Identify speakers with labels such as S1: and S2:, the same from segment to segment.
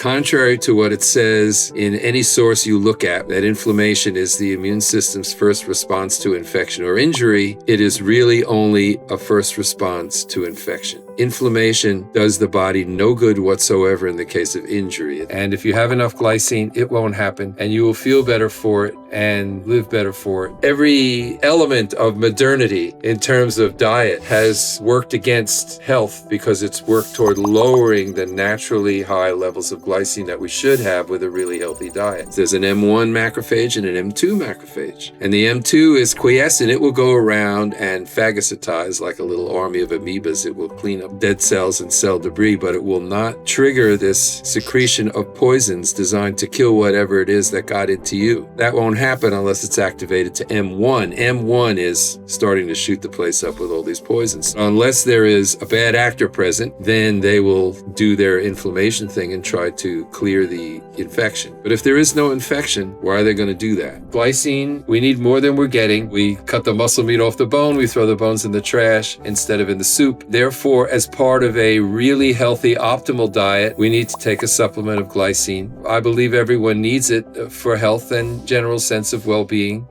S1: Contrary to what it says in any source you look at, that inflammation is the immune system's first response to infection or injury, it is really only a first response to infection. Inflammation does the body no good whatsoever in the case of injury. And if you have enough glycine, it won't happen, and you will feel better for it and live better for it. Every element of modernity in terms of diet has worked against health because it's worked toward lowering the naturally high levels of glycine that we should have with a really healthy diet. There's an M1 macrophage and an M2 macrophage. And the M2 is quiescent. It will go around and phagocytize like a little army of amoebas. It will clean up dead cells and cell debris, but it will not trigger this secretion of poisons designed to kill whatever it is that got into you. That won't happen unless it's activated to M1. M1 is starting to shoot the place up with all these poisons. Unless there is a bad actor present, then they will do their inflammation thing and try to clear the infection. But if there is no infection, why are they going to do that? Glycine, we need more than we're getting. We cut the muscle meat off the bone, we throw the bones in the trash instead of in the soup. Therefore, as part of a really healthy, optimal diet, we need to take a supplement of glycine. I believe everyone needs it for health and general sense of well-being.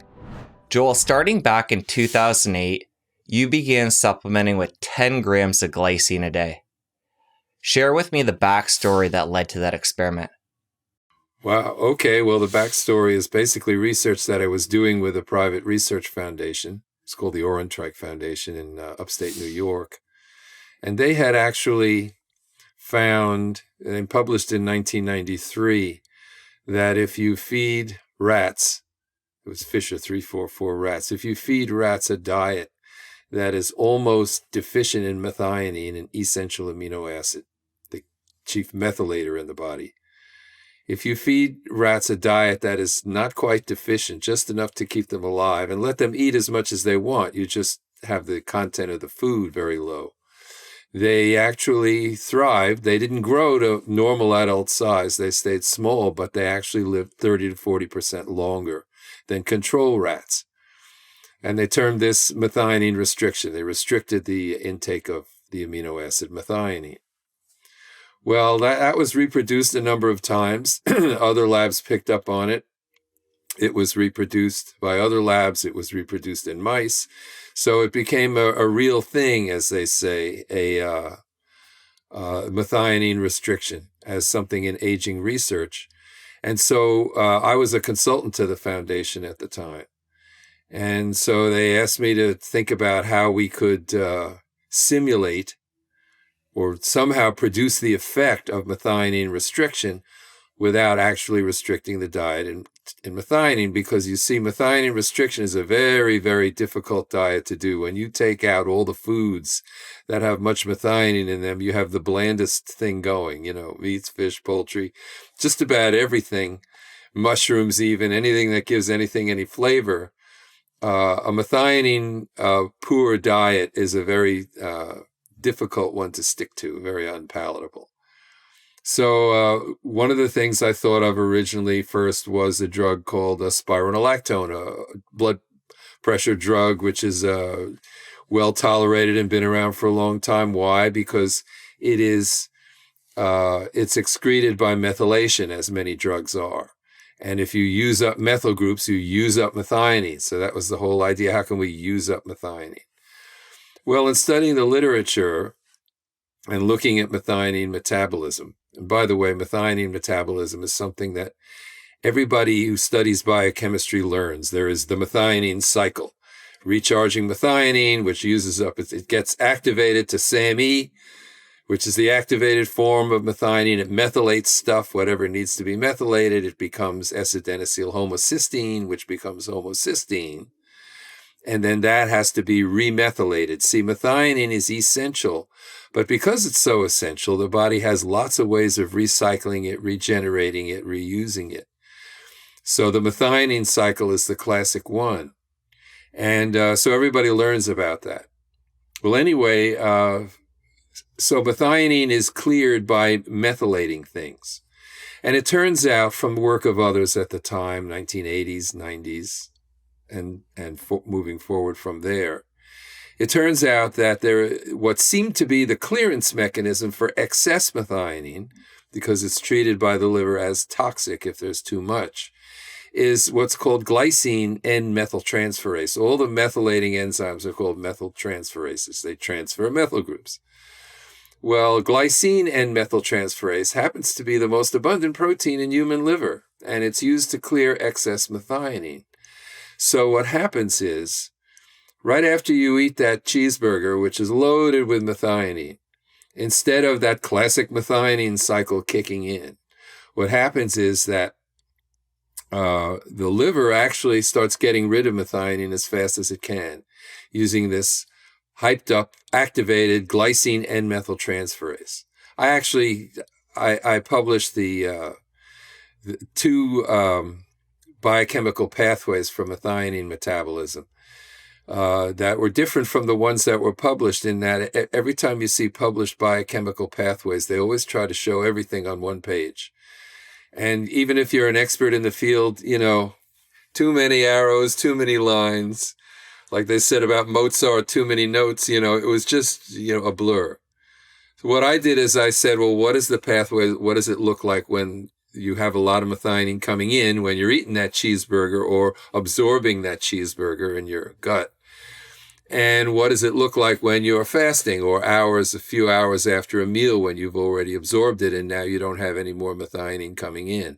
S2: Joel, starting back in 2008, you began supplementing with 10 grams of glycine a day. Share with me the backstory that led to that experiment.
S1: Wow. Okay. Well, the backstory is basically research that I was doing with a private research foundation. It's called the Orentrike Foundation in upstate New York. And they had actually found, and published in 1993, that if you feed rats, it was Fisher 344 rats, if you feed rats a diet that is almost deficient in methionine, an essential amino acid, the chief methylator in the body. If you feed rats a diet that is not quite deficient, just enough to keep them alive, and let them eat as much as they want, you just have the content of the food very low, they actually thrived. They didn't grow to normal adult size. They stayed small, but they actually lived 30 to 40% longer than control rats. And they termed this methionine restriction. They restricted the intake of the amino acid methionine. Well, that was reproduced a number of times. Other labs picked up on it. It was reproduced by other labs. It was reproduced in mice. So it became a real thing, as they say, a methionine restriction as something in aging research. And so I was a consultant to the foundation at the time. And so they asked me to think about how we could simulate or somehow produce the effect of methionine restriction without actually restricting the diet in methionine, because you see, methionine restriction is a very, very difficult diet to do. When you take out all the foods that have much methionine in them, you have the blandest thing going, meats, fish, poultry, just about everything, mushrooms even, anything that gives anything any flavor. A methionine poor diet is a very difficult one to stick to, very unpalatable. So one of the things I thought of originally first was a drug called spironolactone, a blood pressure drug, which is well tolerated and been around for a long time. Why? Because it's excreted by methylation, as many drugs are. And if you use up methyl groups, you use up methionine. So that was the whole idea. How can we use up methionine? Well, in studying the literature and looking at methionine metabolism, and by the way, methionine metabolism is something that everybody who studies biochemistry learns. There is the methionine cycle, recharging methionine, which uses up, it gets activated to SAMe, which is the activated form of methionine. It methylates stuff, whatever needs to be methylated. It becomes S-adenosyl homocysteine, which becomes homocysteine. And then that has to be remethylated. See, methionine is essential, but because it's so essential, the body has lots of ways of recycling it, regenerating it, reusing it. So the methionine cycle is the classic one. And so everybody learns about that. Well, anyway, so methionine is cleared by methylating things. And it turns out from work of others at the time, 1980s, 90s, and moving forward from there, it turns out that what seemed to be the clearance mechanism for excess methionine, because it's treated by the liver as toxic if there's too much, is what's called glycine N-methyltransferase. All the methylating enzymes are called methyltransferases. They transfer methyl groups. Well, glycine N-methyltransferase happens to be the most abundant protein in human liver, and it's used to clear excess methionine. So what happens is, right after you eat that cheeseburger, which is loaded with methionine, instead of that classic methionine cycle kicking in, what happens is that the liver actually starts getting rid of methionine as fast as it can using this hyped up, activated glycine N-methyltransferase. I published the two biochemical pathways for methionine metabolism that were different from the ones that were published, in that every time you see published biochemical pathways, they always try to show everything on one page. And even if you're an expert in the field, too many arrows, too many lines, like they said about Mozart, too many notes, it was just, a blur. So what I did is I said, well, what is the pathway? What does it look like when you have a lot of methionine coming in, when you're eating that cheeseburger or absorbing that cheeseburger in your gut? And what does it look like when you're fasting, or a few hours after a meal when you've already absorbed it and now you don't have any more methionine coming in?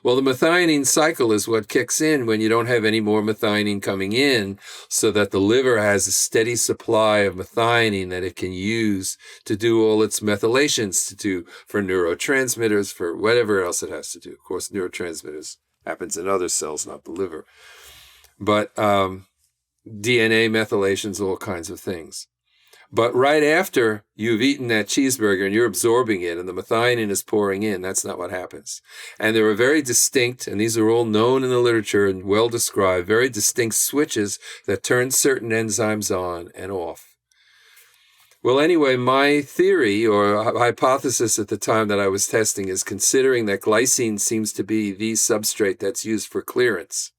S1: Well, the methionine cycle is what kicks in when you don't have any more methionine coming in, so that the liver has a steady supply of methionine that it can use to do all its methylations to do for neurotransmitters, for whatever else it has to do. Of course, neurotransmitters happens in other cells, not the liver. But DNA methylations, all kinds of things. But right after you've eaten that cheeseburger and you're absorbing it and the methionine is pouring in, that's not what happens. And there are very distinct, and these are all known in the literature and well described, very distinct switches that turn certain enzymes on and off. Well, anyway, my theory or hypothesis at the time that I was testing is, considering that glycine seems to be the substrate that's used for clearance,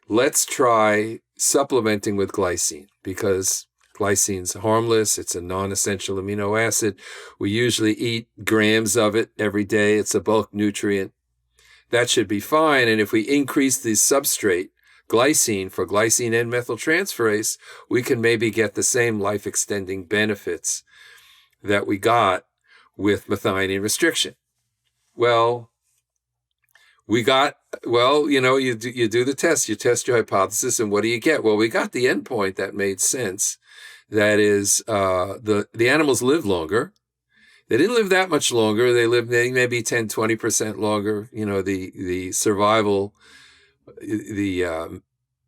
S1: let's try supplementing with glycine, because glycine's harmless. It's a non-essential amino acid. We usually eat grams of it every day. It's a bulk nutrient. That should be fine. And if we increase the substrate, glycine, for glycine N-methyltransferase, we can maybe get the same life-extending benefits that we got with methionine restriction. Well, you do the test, you test your hypothesis, and what do you get? Well, we got the endpoint that made sense. That is, the animals live longer. They didn't live that much longer. They lived maybe 10, 20% longer. The survival, the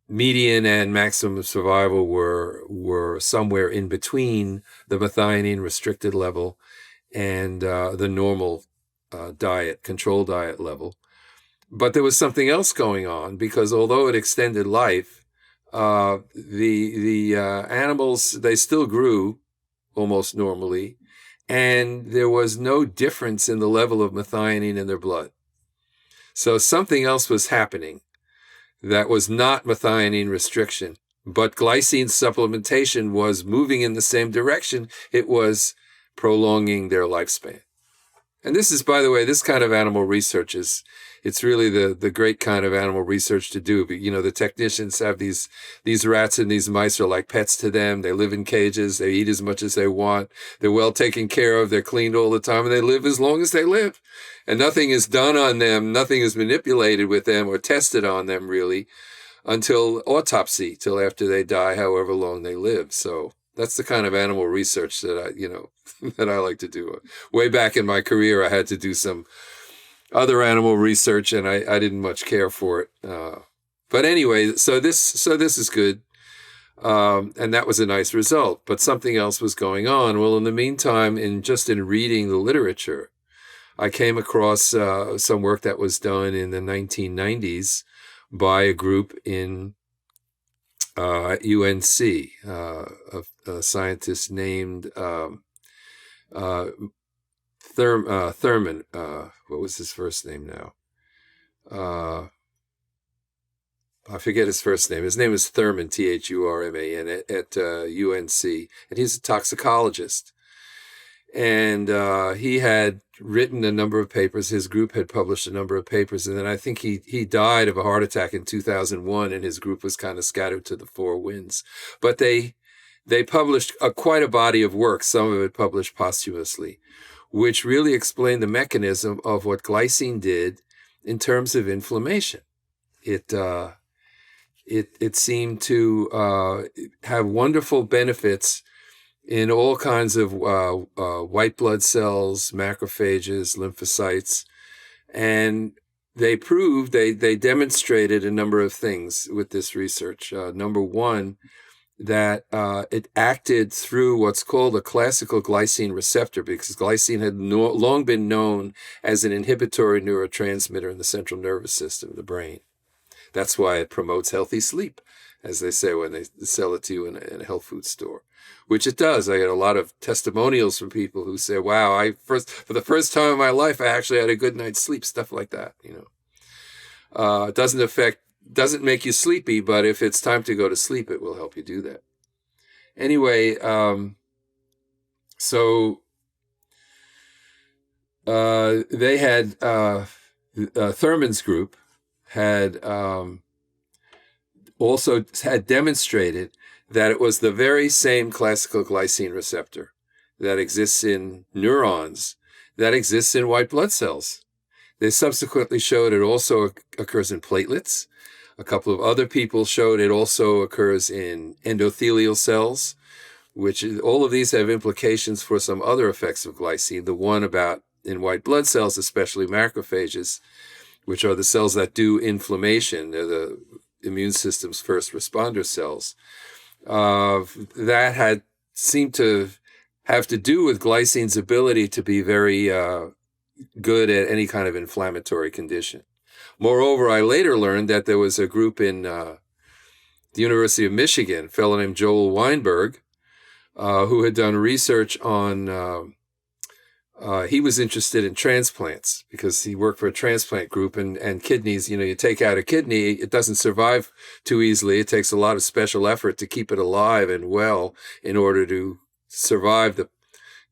S1: median and maximum survival were somewhere in between the methionine restricted level and the normal control diet level. But there was something else going on, because although it extended life, the animals, they still grew almost normally, and there was no difference in the level of methionine in their blood. So something else was happening that was not methionine restriction, but glycine supplementation was moving in the same direction. It was prolonging their lifespan. And this is, by the way, this kind of animal research it's really the great kind of animal research to do. But, the technicians have these rats and these mice are like pets to them. They live in cages. They eat as much as they want. They're well taken care of. They're cleaned all the time, and they live as long as they live. And nothing is done on them. Nothing is manipulated with them or tested on them, really, until autopsy, till after they die, however long they live. So that's the kind of animal research that that I like to do. Way back in my career, I had to do some other animal research, and I didn't much care for it. But anyway, so this is good. And that was a nice result, but something else was going on. Well, in the meantime, in reading the literature, I came across some work that was done in the 1990s by a group in UNC, a scientist named Thurman. What was his first name now? I forget his first name. His name is Thurman, Thurman, at UNC, and he's a toxicologist. And he had written a number of papers. His group had published a number of papers. And then I think he died of a heart attack in 2001, and his group was kind of scattered to the four winds. But they published quite a body of work, some of it published posthumously, which really explained the mechanism of what glycine did in terms of inflammation. It seemed to have wonderful benefits in all kinds of white blood cells, macrophages, lymphocytes. And they demonstrated a number of things with this research. Number one, that it acted through what's called a classical glycine receptor, because glycine had long been known as an inhibitory neurotransmitter in the central nervous system, the brain. That's why it promotes healthy sleep, as they say when they sell it to you in a health food store, which it does. I get a lot of testimonials from people who say, wow, for the first time in my life, I actually had a good night's sleep, stuff like that. It doesn't make you sleepy, but if it's time to go to sleep, it will help you do that. Anyway, so they had Thurman's group had also had demonstrated that it was the very same classical glycine receptor that exists in neurons that exists in white blood cells. They subsequently showed it also occurs in platelets. A couple of other people showed it also occurs in endothelial cells, which all of these have implications for some other effects of glycine. The one about in white blood cells, especially macrophages, which are the cells that do inflammation. They're the immune system's first responder cells. That had seemed to have to do with glycine's ability to be very good at any kind of inflammatory condition. Moreover, I later learned that there was a group in the University of Michigan, a fellow named Joel Weinberg, who had done research on, he was interested in transplants because he worked for a transplant group, and kidneys, you take out a kidney, it doesn't survive too easily. It takes a lot of special effort to keep it alive and well in order to survive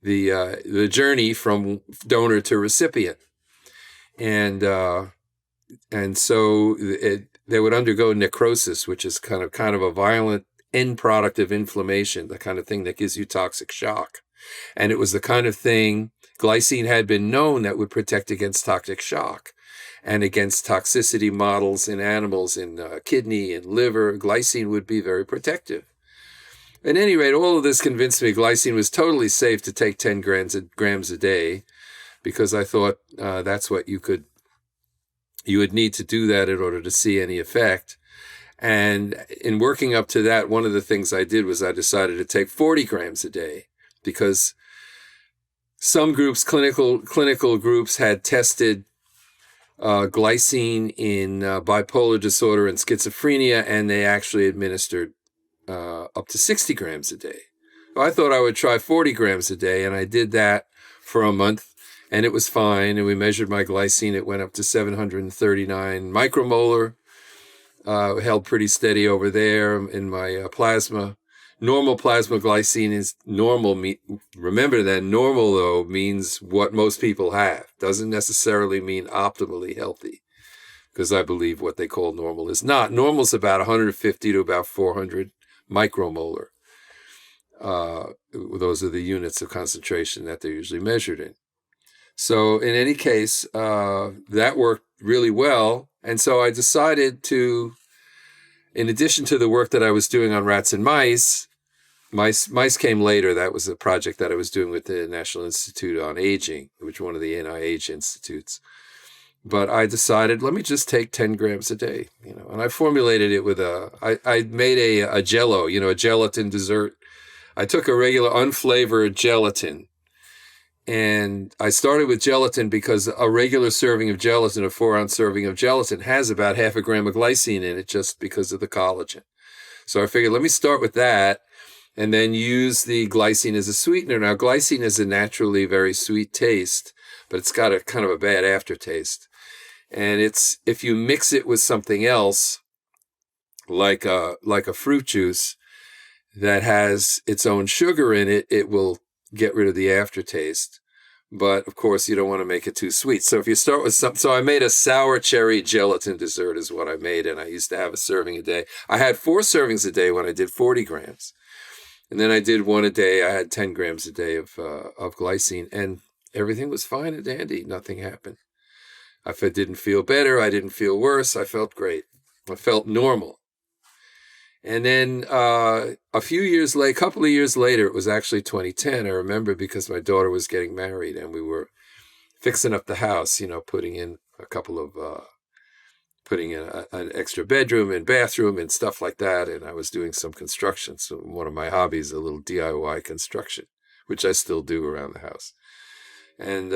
S1: the journey from donor to recipient. And so they would undergo necrosis, which is kind of a violent end product of inflammation, the kind of thing that gives you toxic shock. And it was the kind of thing glycine had been known that would protect against toxic shock and against toxicity models in animals, in kidney and liver. Glycine would be very protective. At any rate, all of this convinced me glycine was totally safe to take 10 grams a day, because I thought that's what you would need to do that in order to see any effect. And in working up to that, one of the things I did was I decided to take 40 grams a day, because some groups, clinical groups, had tested glycine in bipolar disorder and schizophrenia, and they actually administered up to 60 grams a day. So I thought I would try 40 grams a day, and I did that for a month. And it was fine, and we measured my glycine. It went up to 739 micromolar, held pretty steady over there in my plasma. Normal plasma glycine is normal. Remember that normal, though, means what most people have. Doesn't necessarily mean optimally healthy, because I believe what they call normal is not. Normal is about 150 to about 400 micromolar. Those are the units of concentration that they're usually measured in. So in any case, that worked really well. And so I decided to, in addition to the work that I was doing on rats and mice came later. That was a project that I was doing with the National Institute on Aging, which is one of the NIH institutes. But I decided, let me just take 10 grams a day, and I formulated it with I made a Jell-O, a gelatin dessert. I took a regular unflavored gelatin. And I started with gelatin because a regular serving of gelatin, a 4-ounce serving of gelatin, has about half a gram of glycine in it just because of the collagen. So I figured, let me start with that and then use the glycine as a sweetener. Now, glycine has a naturally very sweet taste, but it's got a kind of a bad aftertaste. And if you mix it with something else, like a fruit juice that has its own sugar in it, it will get rid of the aftertaste. But of course, you don't want to make it too sweet. So if you start with so I made a sour cherry gelatin dessert is what I made. And I used to have a serving a day. I had 4 servings a day when I did 40 grams. And then I did 1 a day. I had 10 grams a day of glycine, and everything was fine and dandy. Nothing happened. I didn't feel better. I didn't feel worse. I felt great. I felt normal. And then a couple of years later, it was actually 2010. I remember because my daughter was getting married and we were fixing up the house, putting in an extra bedroom and bathroom and stuff like that. And I was doing some construction. So one of my hobbies, a little DIY construction, which I still do around the house. And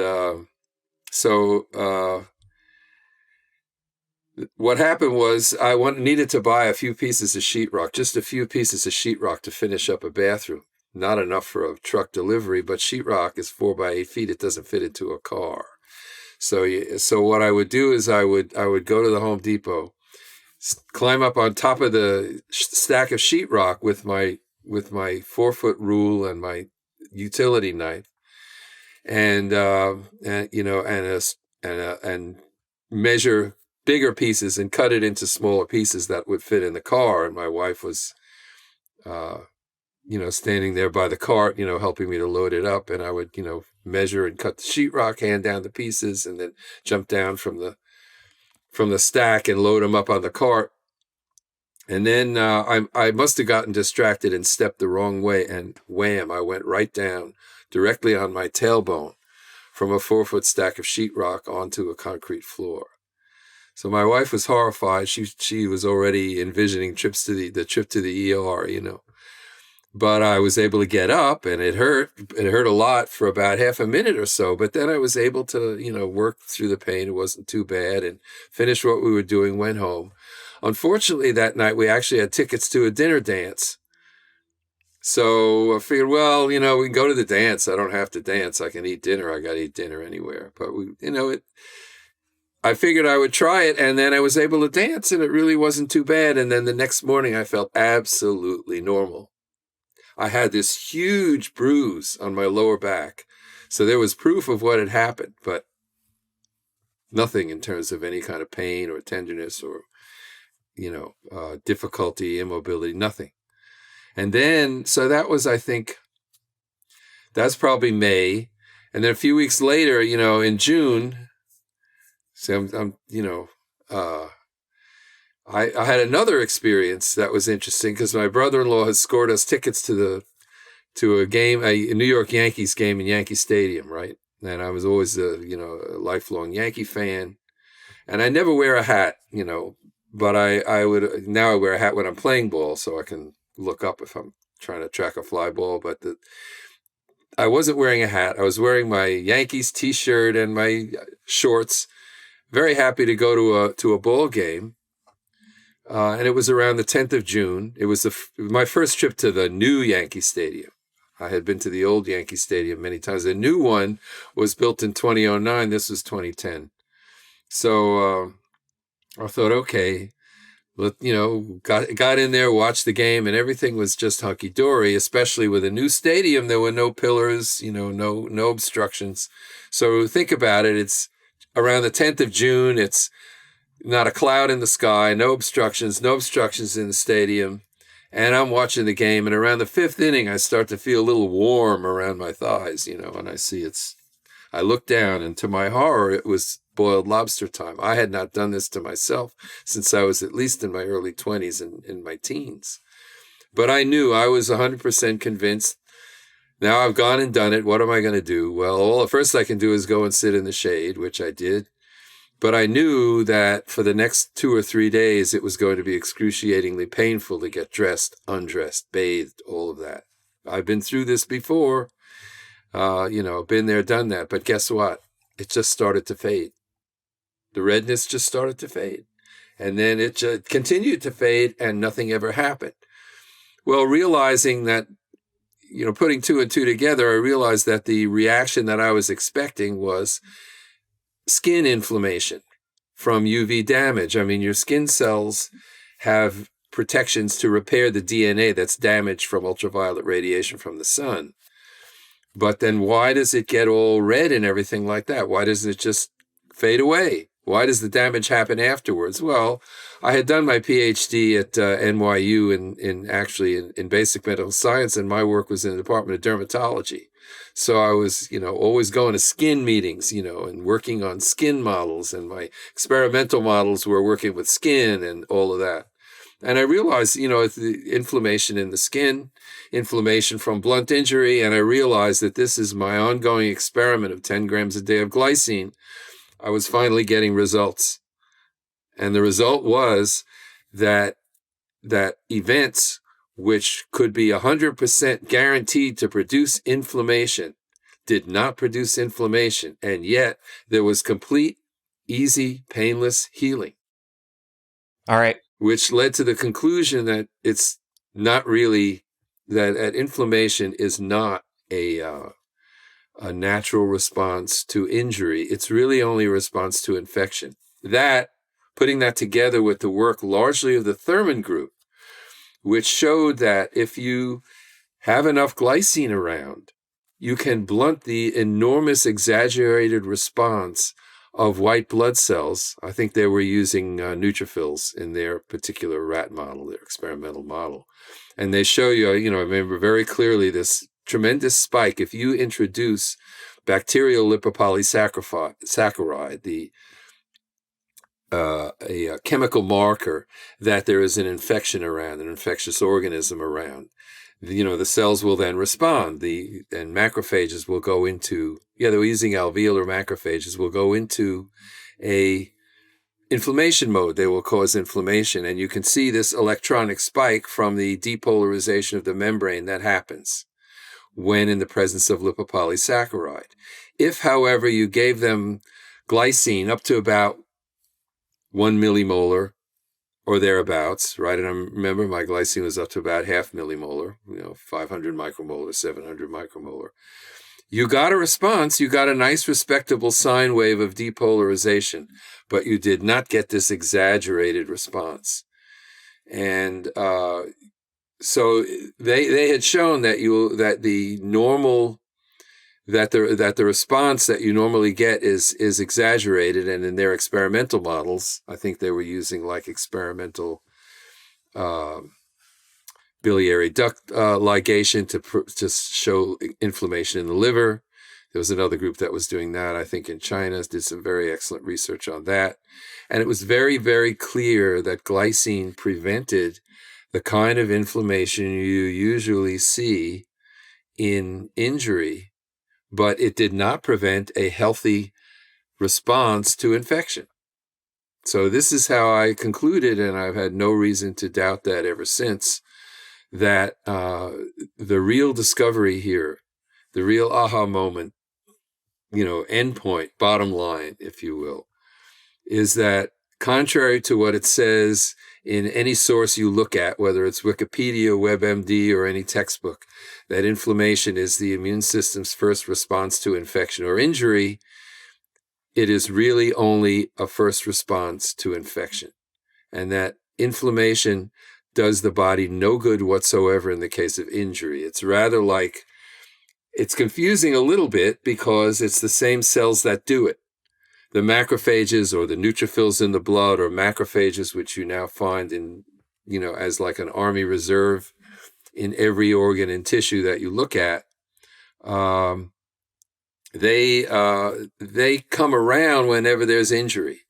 S1: what happened was I needed to buy a few pieces of sheetrock, just a few pieces of sheetrock to finish up a bathroom. Not enough for a truck delivery, but sheetrock is 4 by 8 feet. It doesn't fit into a car. So what I would do is I would go to the Home Depot, climb up on top of the stack of sheetrock with my 4-foot rule and my utility knife, and measure bigger pieces and cut it into smaller pieces that would fit in the car. And my wife was, standing there by the cart, helping me to load it up. And I would, measure and cut the sheetrock, hand down the pieces, and then jump down from the stack and load them up on the cart. And then I must have gotten distracted and stepped the wrong way, and wham, I went right down directly on my tailbone from a 4-foot stack of sheetrock onto a concrete floor. So my wife was horrified. She was already envisioning the trip to the ER, But I was able to get up, and it hurt. It hurt a lot for about half a minute or so. But then I was able to, work through the pain. It wasn't too bad, and finished what we were doing, went home. Unfortunately, that night we actually had tickets to a dinner dance. So I figured, well, we can go to the dance. I don't have to dance. I can eat dinner. I got to eat dinner anywhere. But I figured I would try it, and then I was able to dance, and it really wasn't too bad. And then the next morning, I felt absolutely normal. I had this huge bruise on my lower back. So there was proof of what had happened, but nothing in terms of any kind of pain or tenderness or, difficulty, immobility, nothing. And then, so that was, I think, that's probably May. And then a few weeks later, in June, so I had another experience that was interesting because my brother-in-law had scored us tickets to a game, a New York Yankees game in Yankee Stadium, right? And I was always a lifelong Yankee fan, and I never wear a hat, but I wear a hat when I'm playing ball so I can look up if I'm trying to track a fly ball. But I wasn't wearing a hat. I was wearing my Yankees T-shirt and my shorts. Very happy to go to a ball game. And it was around the 10th of June. It was my first trip to the new Yankee Stadium. I had been to the old Yankee Stadium many times. The new one was built in 2009. This was 2010. So I thought, okay, got in there, watched the game, and everything was just hunky-dory, especially with a new stadium. There were no pillars, no obstructions. So think about it. It's around the 10th of June. It's not a cloud in the sky, no obstructions in the stadium. And I'm watching the game, and around the 5th inning, I start to feel a little warm around my thighs, and I see I look down, and to my horror, it was boiled lobster time. I had not done this to myself since I was at least in my early 20s and in my teens. But I knew, I was 100% convinced. Now I've gone and done it. What am I going to do? Well, all the first I can do is go and sit in the shade, which I did. But I knew that for the next 2 or 3 days, it was going to be excruciatingly painful to get dressed, undressed, bathed, all of that. I've been through this before, been there, done that. But guess what? It just started to fade. The redness just started to fade. And then it just continued to fade, and nothing ever happened. Well, realizing that, putting 2 and 2 together, I realized that the reaction that I was expecting was skin inflammation from UV damage. I mean, your skin cells have protections to repair the DNA that's damaged from ultraviolet radiation from the sun. But then why does it get all red and everything like that? Why doesn't it just fade away? Why does the damage happen afterwards? Well, I had done my PhD at NYU in basic medical science, and my work was in the Department of Dermatology. So I was, always going to skin meetings, and working on skin models, and my experimental models were working with skin and all of that. And I realized, the inflammation in the skin, inflammation from blunt injury, and I realized that this is my ongoing experiment of 10 grams a day of glycine. I was finally getting results. And the result was that events which could be 100% guaranteed to produce inflammation did not produce inflammation. And yet there was complete, easy, painless healing.
S2: All right.
S1: Which led to the conclusion that it's not really, that inflammation is not a natural response to injury. It's really only a response to infection. Putting that together with the work largely of the Thurman group, which showed that if you have enough glycine around, you can blunt the enormous exaggerated response of white blood cells. I think they were using neutrophils in their particular rat model, their experimental model. And they show you, I remember very clearly this tremendous spike. If you introduce bacterial lipopolysaccharide, a chemical marker that there is an infection around, an infectious organism around, the cells will then respond. And macrophages will go into, they're using alveolar macrophages, will go into a inflammation mode. They will cause inflammation. And you can see this electronic spike from the depolarization of the membrane that happens when in the presence of lipopolysaccharide. If, however, you gave them glycine up to about 1 millimolar or thereabouts, right? And I remember my glycine was up to about half millimolar, 500 micromolar, 700 micromolar. You got a response, you got a nice respectable sine wave of depolarization, but you did not get this exaggerated response. And so they had shown that the response that you normally get is exaggerated, and in their experimental models, I think they were using like experimental biliary duct ligation to show inflammation in the liver. There was another group that was doing that, I think in China, did some very excellent research on that. And it was very, very clear that glycine prevented the kind of inflammation you usually see in injury, but it did not prevent a healthy response to infection. So this is how I concluded, and I've had no reason to doubt that ever since, that the real discovery here, the real aha moment, endpoint, bottom line, if you will, is that contrary to what it says in any source you look at, whether it's Wikipedia, WebMD, or any textbook, that inflammation is the immune system's first response to infection or injury, it is really only a first response to infection. And that inflammation does the body no good whatsoever in the case of injury. It's rather like, it's confusing a little bit because it's the same cells that do it. The macrophages or the neutrophils in the blood, or macrophages, which you now find in, as like an army reserve in every organ and tissue that you look at, they come around whenever there's injury.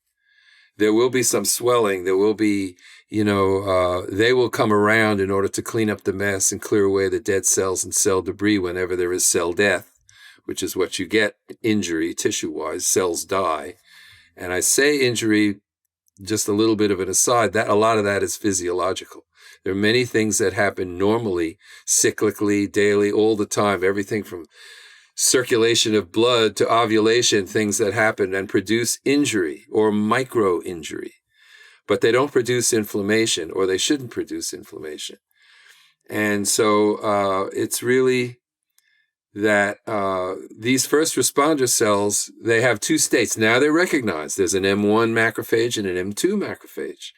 S1: There will be some swelling. There will be, they will come around in order to clean up the mess and clear away the dead cells and cell debris whenever there is cell death, which is what you get injury tissue-wise. Cells die. And I say injury, just a little bit of an aside, that a lot of that is physiological. There are many things that happen normally, cyclically, daily, all the time, everything from circulation of blood to ovulation, things that happen and produce injury or micro injury, but they don't produce inflammation, or they shouldn't produce inflammation. And so it's really that these first responder cells, they have two states. Now they're recognized. There's an M1 macrophage and an M2 macrophage.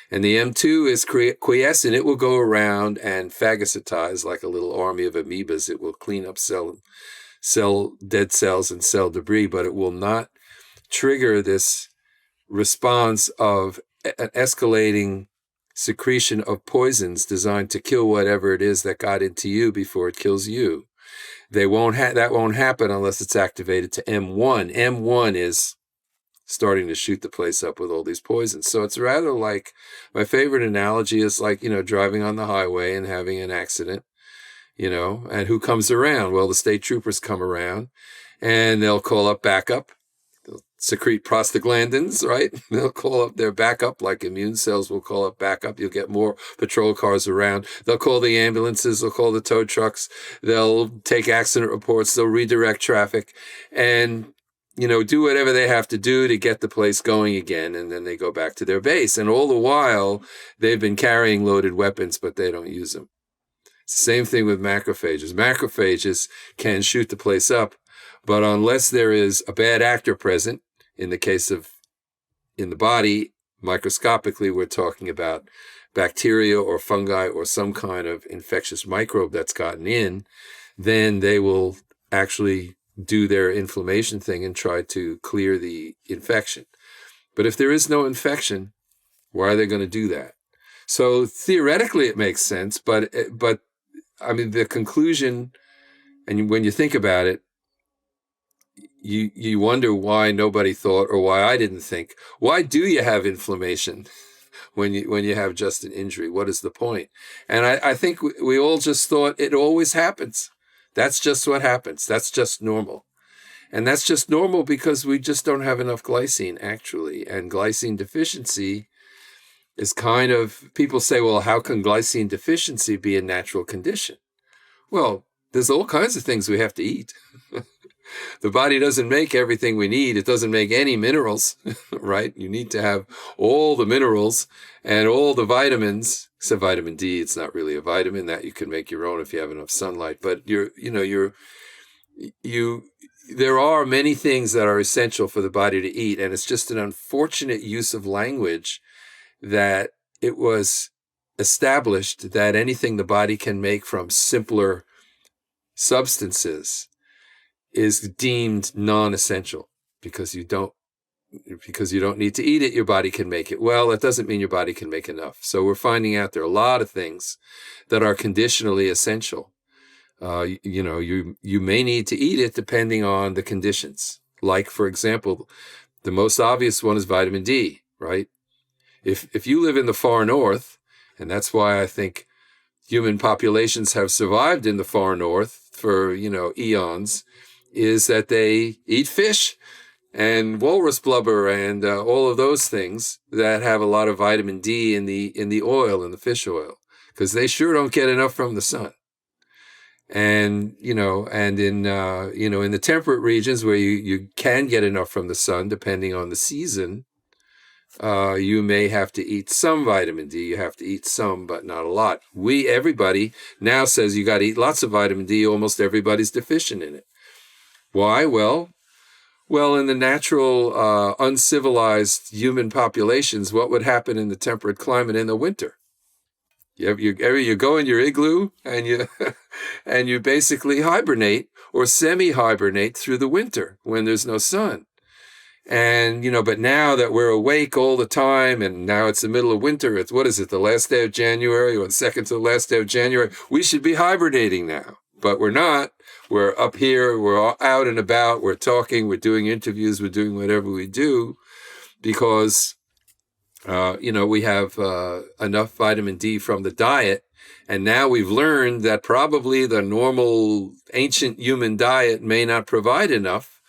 S1: And the M2 is quiescent. It will go around and phagocytize like a little army of amoebas. It will clean up dead cells and cell debris, but it will not trigger this response of an escalating secretion of poisons designed to kill whatever it is that got into you before it kills you. That won't happen unless it's activated to M1. M1 is starting to shoot the place up with all these poisons. So it's rather like, my favorite analogy is like, driving on the highway and having an accident, and who comes around? Well, the state troopers come around and they'll call up backup. They'll secrete prostaglandins, right? They'll call up their backup, like immune cells will call up backup. You'll get more patrol cars around. They'll call the ambulances. They'll call the tow trucks. They'll take accident reports. They'll redirect traffic and, do whatever they have to do to get the place going again. And then they go back to their base. And all the while, they've been carrying loaded weapons, but they don't use them. Same thing with macrophages. Macrophages can shoot the place up, but unless there is a bad actor present, in the case of in the body, microscopically, we're talking about bacteria or fungi or some kind of infectious microbe that's gotten in, then they will actually do their inflammation thing and try to clear the infection. But if there is no infection, why are they going to do that? So theoretically, it makes sense, but I mean, the conclusion, and when you think about it, you wonder why nobody thought, or why I didn't think, why do you have inflammation when you have just an injury? What is the point? And I think we all just thought it always happens. That's just what happens. That's just normal. And that's just normal because we just don't have enough glycine, actually. And glycine deficiency is kind of, people say, well, how can glycine deficiency be a natural condition? Well, there's all kinds of things we have to eat. The body doesn't make everything we need. It doesn't make any minerals, right? You need to have all the minerals and all the vitamins, except vitamin D. It's not really a vitamin. That you can make your own if you have enough sunlight. But there are many things that are essential for the body to eat. And it's just an unfortunate use of language that it was established that anything the body can make from simpler substances is deemed non-essential because you don't need to eat it, your body can make it. Well, that doesn't mean your body can make enough. So we're finding out there are a lot of things that are conditionally essential. You may need to eat it depending on the conditions. Like, for example, the most obvious one is vitamin D, right? If you live in the far north, and that's why I think human populations have survived in the far north for, eons, is that they eat fish and walrus blubber and all of those things that have a lot of vitamin D in the oil, in the fish oil, because they sure don't get enough from the sun. And, and in the temperate regions where you can get enough from the sun, depending on the season, you may have to eat some vitamin D. You have to eat some, but not a lot. Everybody now says you got to eat lots of vitamin D. Almost everybody's deficient in it. Why? Well, in the natural, uncivilized human populations, what would happen in the temperate climate in the winter? You go in your igloo and you basically hibernate or semi-hibernate through the winter when there's no sun. And, but now that we're awake all the time and now it's the middle of winter, the last day of January or the second to the last day of January, we should be hibernating now, but we're not. We're up here, we're out and about, we're talking, we're doing interviews, we're doing whatever we do because, we have enough vitamin D from the diet. And now we've learned that probably the normal ancient human diet may not provide enough.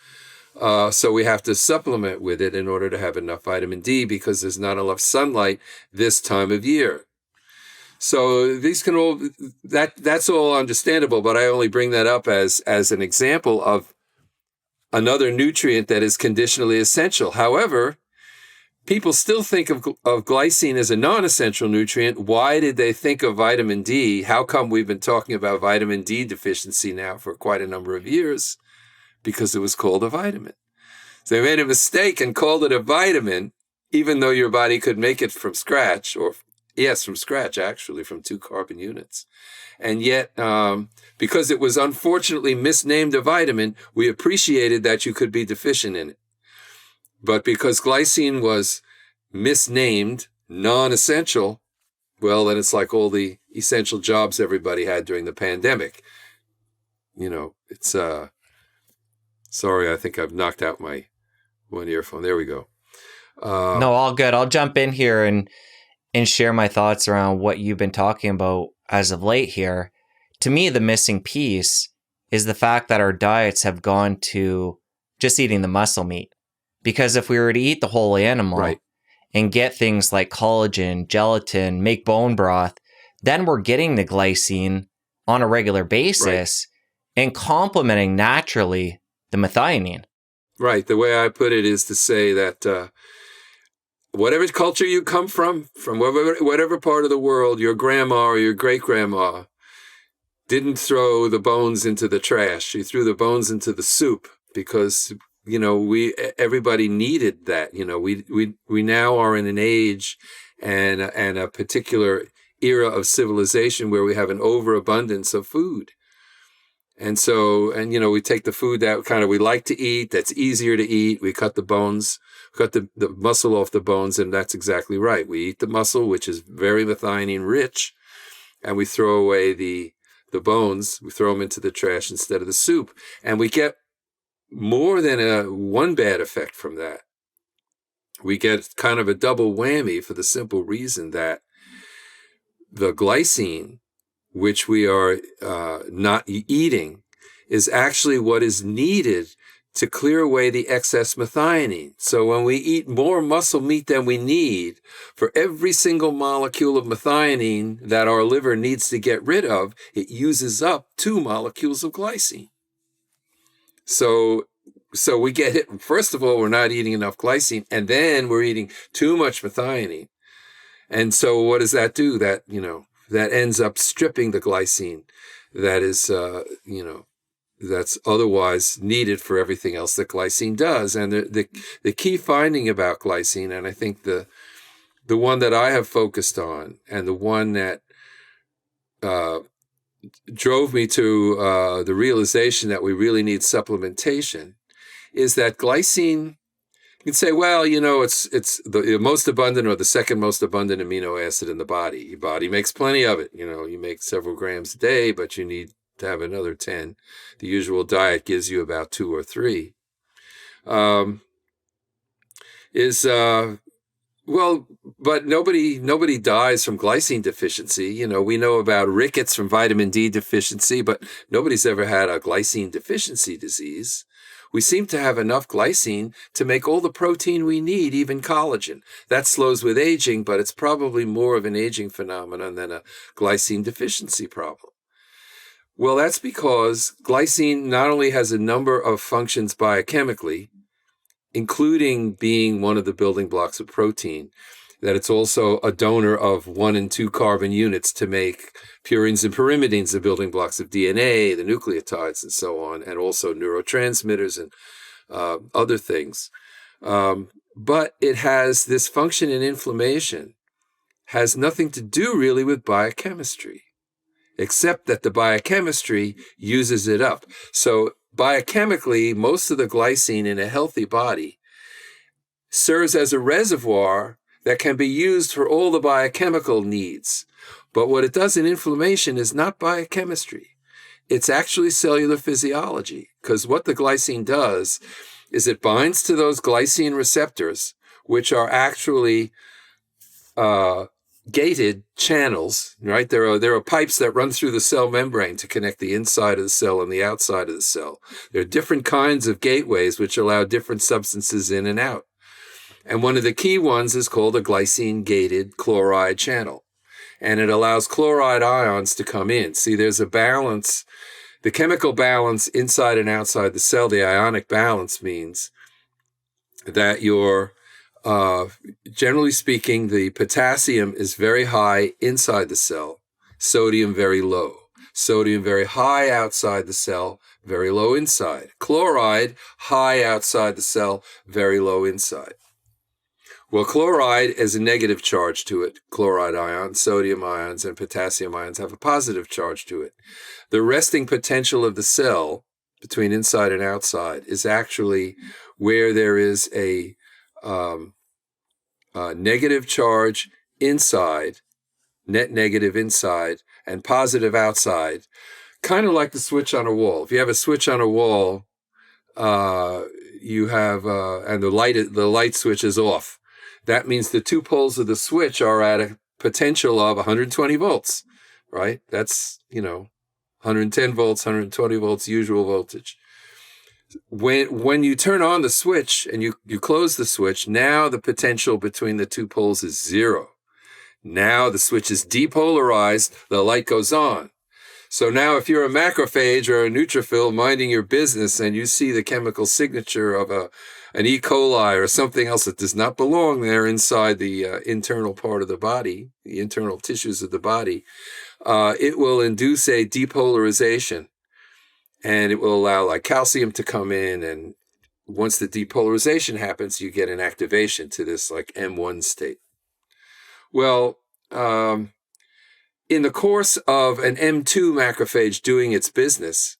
S1: So we have to supplement with it in order to have enough vitamin D because there's not enough sunlight this time of year. So these that's all understandable, but I only bring that up as an example of another nutrient that is conditionally essential. However, people still think of glycine as a non-essential nutrient. Why did they think of vitamin D? How come we've been talking about vitamin D deficiency now for quite a number of years? Because it was called a vitamin. So they made a mistake and called it a vitamin, even though your body could make it from scratch or Yes, from scratch, actually, from 2 carbon units. And yet, because it was unfortunately misnamed a vitamin, we appreciated that you could be deficient in it. But because glycine was misnamed non-essential, well, then it's like all the essential jobs everybody had during the pandemic. It's, sorry, I think I've knocked out my one earphone. There we go.
S2: No, all good. I'll jump in here and share my thoughts around what you've been talking about as of late here. To me, the missing piece is the fact that our diets have gone to just eating the muscle meat. Because if we were to eat the whole animal
S1: Right.
S2: and get things like collagen, gelatin, make bone broth, then we're getting the glycine on a regular basis and complementing naturally the methionine.
S1: Right. The way I put it is to say that whatever culture you come from whatever part of the world, your grandma or your great-grandma didn't throw the bones into the trash. She threw the bones into the soup because, everybody needed that. We now are in an age and a particular era of civilization where we have an overabundance of food. And so, we take the food that we like to eat, that's easier to eat. We cut the bones, cut the muscle off the bones, and that's exactly right. We eat the muscle, which is very methionine rich, and we throw away the bones. We throw them into the trash instead of the soup. And we get more than one bad effect from that. We get kind of a double whammy for the simple reason that the glycine, which we are not eating, is actually what is needed to clear away the excess methionine. So when we eat more muscle meat than we need, for every single molecule of methionine that our liver needs to get rid of, it uses up 2 molecules of glycine. So we get hit. First of all, we're not eating enough glycine, and then we're eating too much methionine. And so what does that do? That ends up stripping the glycine that is, that's otherwise needed for everything else that glycine does. And the key finding about glycine, and I think the one that I have focused on, and the one that drove me to the realization that we really need supplementation, is that glycine. You can say, well, it's the most abundant or the second most abundant amino acid in the body. Your body makes plenty of it. You make several grams a day, but you need to have another 10. The usual diet gives you about 2 or 3. But nobody dies from glycine deficiency. We know about rickets from vitamin D deficiency, but nobody's ever had a glycine deficiency disease. We seem to have enough glycine to make all the protein we need, even collagen. That slows with aging, but it's probably more of an aging phenomenon than a glycine deficiency problem. Well, that's because glycine not only has a number of functions biochemically, including being one of the building blocks of protein, that it's also a donor of 1 and 2 carbon units to make purines and pyrimidines, the building blocks of DNA, the nucleotides, and so on, and also neurotransmitters and other things. But it has this function in inflammation, has nothing to do really with biochemistry, except that the biochemistry uses it up. So biochemically, most of the glycine in a healthy body serves as a reservoir that can be used for all the biochemical needs. But what it does in inflammation is not biochemistry. It's actually cellular physiology, because what the glycine does is it binds to those glycine receptors, which are actually gated channels, right? There are pipes that run through the cell membrane to connect the inside of the cell and the outside of the cell. There are different kinds of gateways which allow different substances in and out. And one of the key ones is called a glycine-gated chloride channel. And it allows chloride ions to come in. See, there's a balance, the chemical balance inside and outside the cell. The ionic balance means that generally speaking, the potassium is very high inside the cell, sodium very low. Sodium very high outside the cell, very low inside. Chloride high outside the cell, very low inside. Well, chloride has a negative charge to it. Chloride ions, sodium ions, and potassium ions have a positive charge to it. The resting potential of the cell between inside and outside is actually where there is a negative charge inside, net negative inside, and positive outside, kind of like the switch on a wall. If you have a switch on a wall, you have, and the light switch is off. That means the two poles of the switch are at a potential of 120 volts, right? That's, 110 volts, 120 volts, usual voltage. When you turn on the switch and you close the switch, now the potential between the two poles is 0. Now the switch is depolarized, the light goes on. So now if you're a macrophage or a neutrophil minding your business and you see the chemical signature of an E. coli or something else that does not belong there inside the internal part of the body, the internal tissues of the body, it will induce a depolarization, and it will allow like calcium to come in. And once the depolarization happens, you get an activation to this like M1 state. Well, in the course of an M2 macrophage doing its business,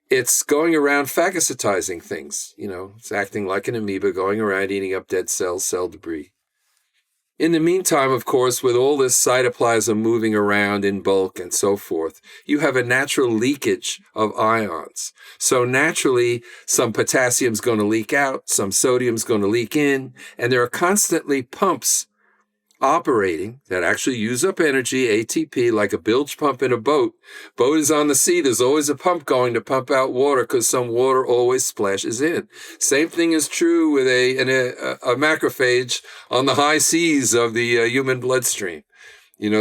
S1: it's going around phagocytizing things. It's acting like an amoeba, going around eating up dead cells, cell debris. In the meantime, of course, with all this cytoplasm moving around in bulk and so forth, you have a natural leakage of ions. So naturally, some potassium's going to leak out, some sodium's going to leak in, and there are constantly pumps operating that actually use up energy, ATP, like a bilge pump in a boat. Boat is on the sea. There's always a pump going to pump out water because some water always splashes in. Same thing is true with a macrophage on the high seas of the human bloodstream.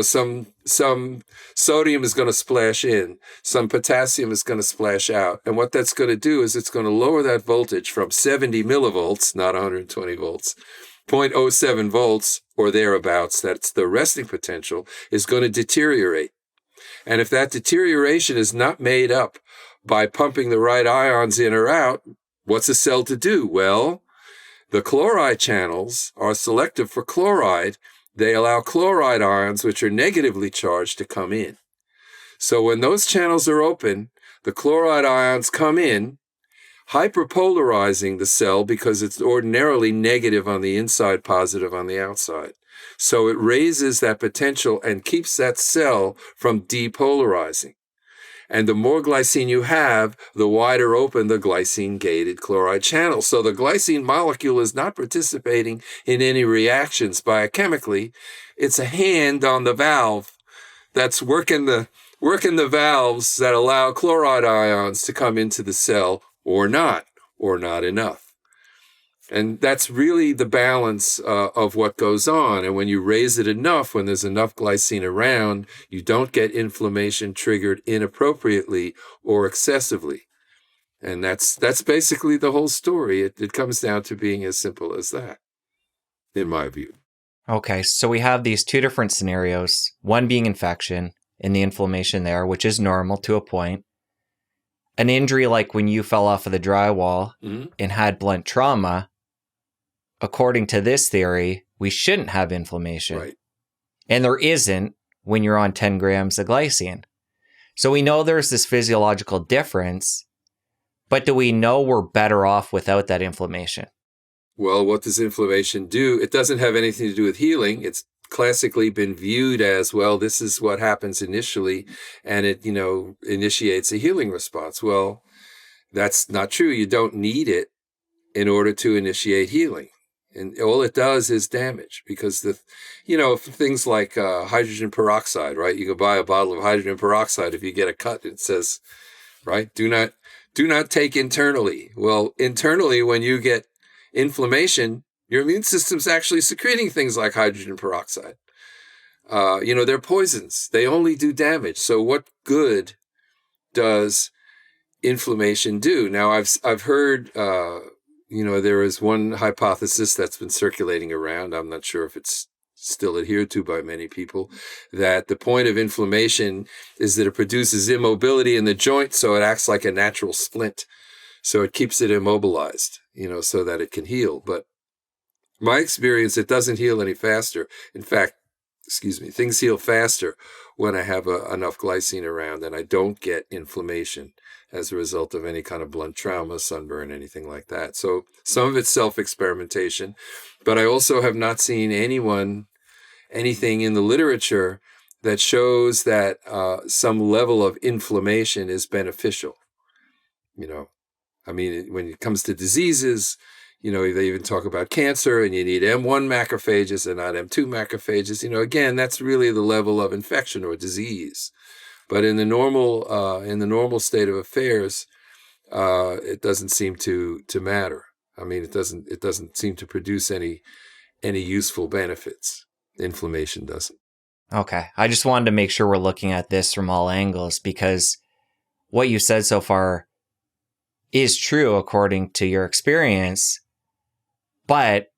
S1: Some sodium is going to splash in, some potassium is going to splash out. And what that's going to do is it's going to lower that voltage from 70 millivolts, not 120 volts, 0.07 volts or thereabouts, that's the resting potential, is going to deteriorate. And if that deterioration is not made up by pumping the right ions in or out, what's a cell to do? Well, the chloride channels are selective for chloride. They allow chloride ions, which are negatively charged, to come in. So when those channels are open, the chloride ions come in, hyperpolarizing the cell because it's ordinarily negative on the inside, positive on the outside. So it raises that potential and keeps that cell from depolarizing. And the more glycine you have, the wider open the glycine-gated chloride channel. So the glycine molecule is not participating in any reactions biochemically. It's a hand on the valve that's working the valves that allow chloride ions to come into the cell, or not enough. And that's really the balance of what goes on. And when you raise it enough, when there's enough glycine around, you don't get inflammation triggered inappropriately or excessively. And that's basically the whole story. It comes down to being as simple as that, in my view.
S2: Okay, so we have these two different scenarios, one being infection and the inflammation there, which is normal to a point. An injury like when you fell off of the drywall and had blunt trauma, according to this theory, we shouldn't have inflammation.
S1: Right.
S2: And there isn't when you're on 10 grams of glycine. So we know there's this physiological difference, but do we know we're better off without that inflammation?
S1: Well, what does inflammation do? It doesn't have anything to do with healing. It's classically been viewed as, well, this is what happens initially, and it, initiates a healing response. Well, that's not true. You don't need it in order to initiate healing. And all it does is damage, because things like hydrogen peroxide, right? You can buy a bottle of hydrogen peroxide. If you get a cut, it says, right, do not take internally. Well, internally, when you get inflammation, your immune system's actually secreting things like hydrogen peroxide. They're poisons. They only do damage. So what good does inflammation do? Now, I've heard, there is one hypothesis that's been circulating around. I'm not sure if it's still adhered to by many people, that the point of inflammation is that it produces immobility in the joint, so it acts like a natural splint. So it keeps it immobilized, so that it can heal. But My experience, it doesn't heal any faster. In fact, things heal faster when I have enough glycine around and I don't get inflammation as a result of any kind of blunt trauma, sunburn, anything like that. So some of it's self-experimentation, but I also have not seen anything in the literature that shows that some level of inflammation is beneficial. I mean, when it comes to diseases, they even talk about cancer and you need M1 macrophages and not M2 macrophages. Again, that's really the level of infection or disease. But in the normal state of affairs, it doesn't seem to matter. I mean, it doesn't seem to produce any useful benefits. Inflammation doesn't.
S2: Okay. I just wanted to make sure we're looking at this from all angles, because what you said so far is true according to your experience, but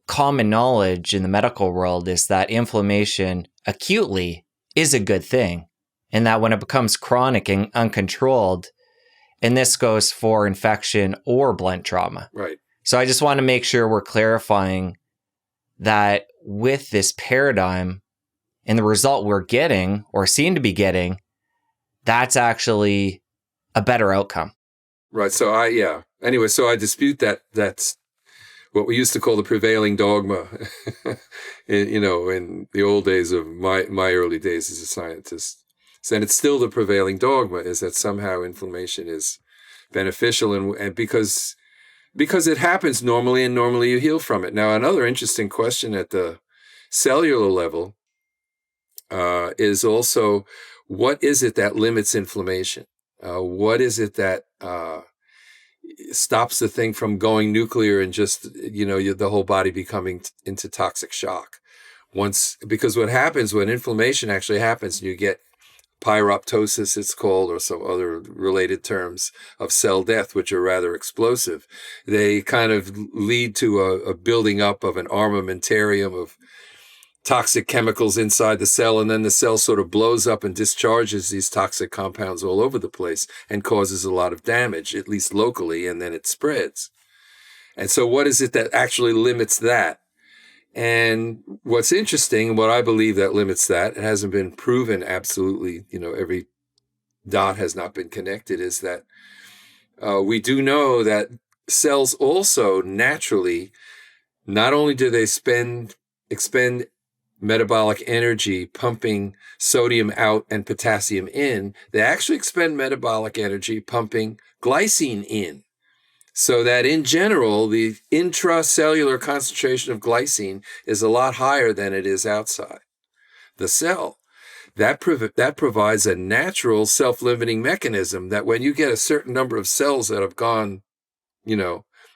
S2: common knowledge in the medical world is that inflammation acutely is a good thing, and that when it becomes chronic and uncontrolled, and this goes for infection or blunt trauma.
S1: Right.
S2: So I just want to make sure we're clarifying that with this paradigm and the result we're getting or seem to be getting, that's actually a better outcome.
S1: Right. So anyway, so I dispute that. That's what we used to call the prevailing dogma, in the old days of my early days as a scientist. And it's still the prevailing dogma, is that somehow inflammation is beneficial, and because it happens normally, and normally you heal from it. Now, another interesting question at the cellular level is also, what is it that limits inflammation? What is it that stops the thing from going nuclear and just, the whole body becoming into toxic shock? Because what happens when inflammation actually happens, and you get pyroptosis, it's called, or some other related terms of cell death, which are rather explosive. They kind of lead to a building up of an armamentarium of toxic chemicals inside the cell, and then the cell sort of blows up and discharges these toxic compounds all over the place and causes a lot of damage, at least locally, and then it spreads. And so what is it that actually limits that? And what's interesting, and what I believe that limits that, it hasn't been proven absolutely, every dot has not been connected, is that we do know that cells also naturally, not only do they expend metabolic energy pumping sodium out and potassium in, they actually expend metabolic energy pumping glycine in. So that in general, the intracellular concentration of glycine is a lot higher than it is outside the cell. That provides a natural self-limiting mechanism that when you get a certain number of cells that have gone,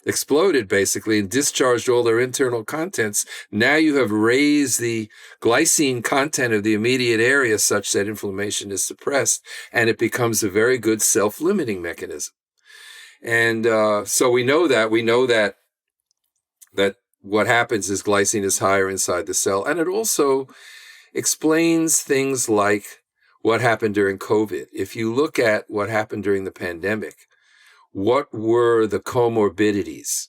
S1: exploded basically and discharged all their internal contents, now you have raised the glycine content of the immediate area such that inflammation is suppressed, and it becomes a very good self-limiting mechanism. And so we know that what happens is glycine is higher inside the cell, and it also explains things like what happened during COVID. If you look at what happened during the pandemic, what were the comorbidities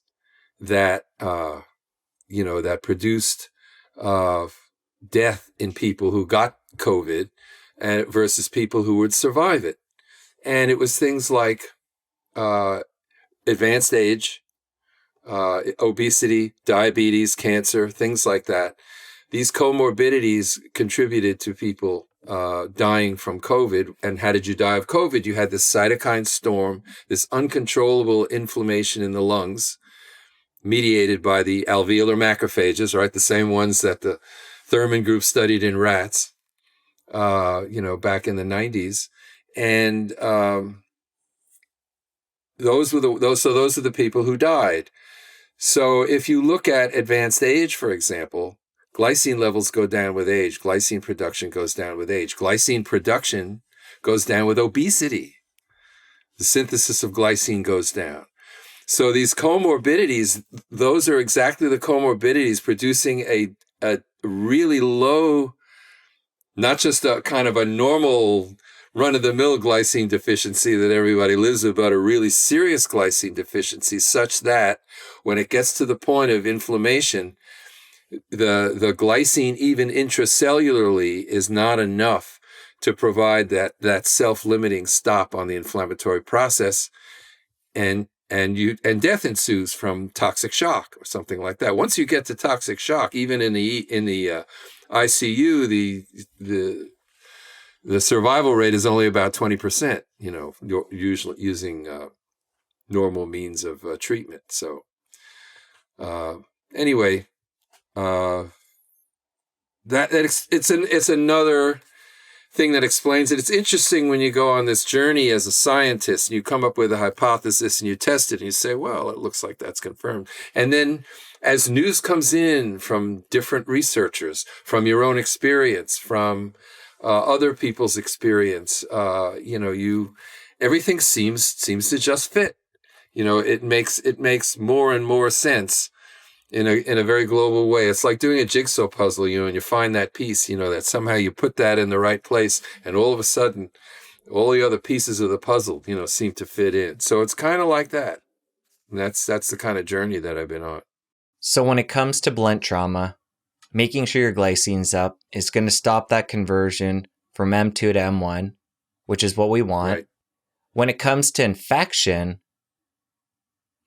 S1: that that produced death in people who got COVID versus people who would survive it? And it was things like advanced age, obesity, diabetes, cancer, things like that. These comorbidities contributed to people dying from COVID. And how did you die of COVID? You had this cytokine storm, this uncontrollable inflammation in the lungs, mediated by the alveolar macrophages, right? The same ones that the Thurman group studied in rats, back in the 90s. And those are the people who died. So if you look at advanced age, for example, glycine levels go down with age. Glycine production goes down with age. Glycine production goes down with obesity. The synthesis of glycine goes down. So these comorbidities, those are exactly the comorbidities producing a really low, not just a kind of a normal run-of-the-mill glycine deficiency that everybody lives with, but a really serious glycine deficiency, such that when it gets to the point of inflammation, the glycine, even intracellularly, is not enough to provide that self-limiting stop on the inflammatory process, and death ensues from toxic shock or something like that. Once you get to toxic shock, even in the ICU, the survival rate is only about 20%. Usually using normal means of treatment. So anyway, it's another thing that explains it. It's interesting when you go on this journey as a scientist and you come up with a hypothesis and you test it and you say, well, it looks like that's confirmed. And then as news comes in from different researchers, from your own experience, from other people's experience, everything seems to just fit. It makes more and more sense in a very global way. It's like doing a jigsaw puzzle, and you find that piece, that somehow you put that in the right place, and all of a sudden, all the other pieces of the puzzle, seem to fit in. So it's kind of like that. And that's the kind of journey that I've been on.
S2: So when it comes to blunt trauma, making sure your glycine's up is going to stop that conversion from M2 to M1, which is what we want.
S1: Right.
S2: When it comes to infection,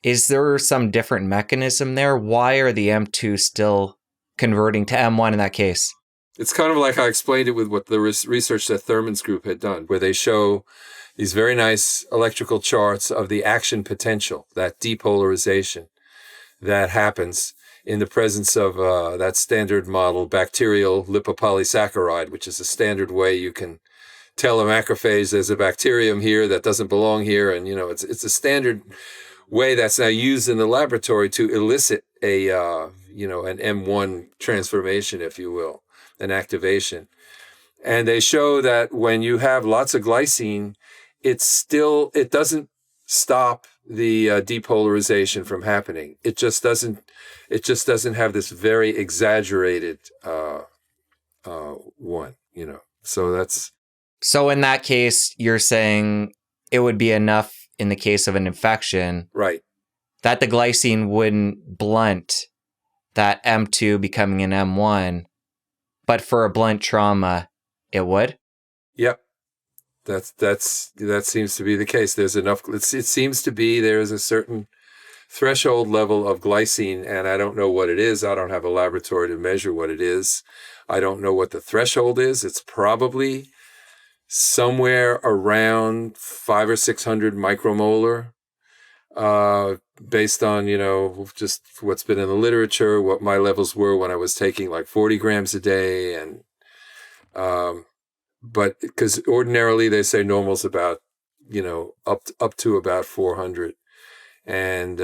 S2: is there some different mechanism there? Why are the M2 still converting to M1 in that case?
S1: It's kind of like I explained it with what the research that Thurman's group had done, where they show these very nice electrical charts of the action potential, that depolarization that happens in the presence of that standard model bacterial lipopolysaccharide, which is a standard way you can tell a macrophage there's a bacterium here that doesn't belong here. And, it's a standard way that's now used in the laboratory to elicit an M1 transformation, if you will, an activation. And they show that when you have lots of glycine, it doesn't stop the depolarization from happening. It just doesn't have this very exaggerated one,
S2: So in that case, you're saying it would be enough in the case of an infection,
S1: right,
S2: that the glycine wouldn't blunt that M2 becoming an M1, but for a blunt trauma, it would?
S1: Yep. That seems to be the case. There's enough. It seems to be there's a certain threshold level of glycine, and I don't know what it is. I don't have a laboratory to measure what it is. I don't know what the threshold is. It's probably somewhere around 500 or 600 micromolar, based on, just what's been in the literature, what my levels were when I was taking like 40 grams a day. And, but because ordinarily they say normal's about, up to about 400. And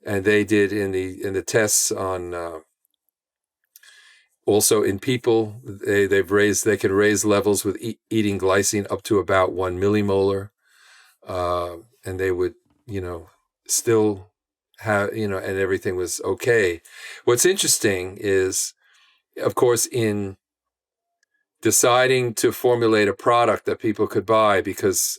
S1: they did in the tests on, also in people, they can raise levels with eating glycine up to about 1 millimolar, and they would, still have, and everything was okay. What's interesting is, of course, in deciding to formulate a product that people could buy, because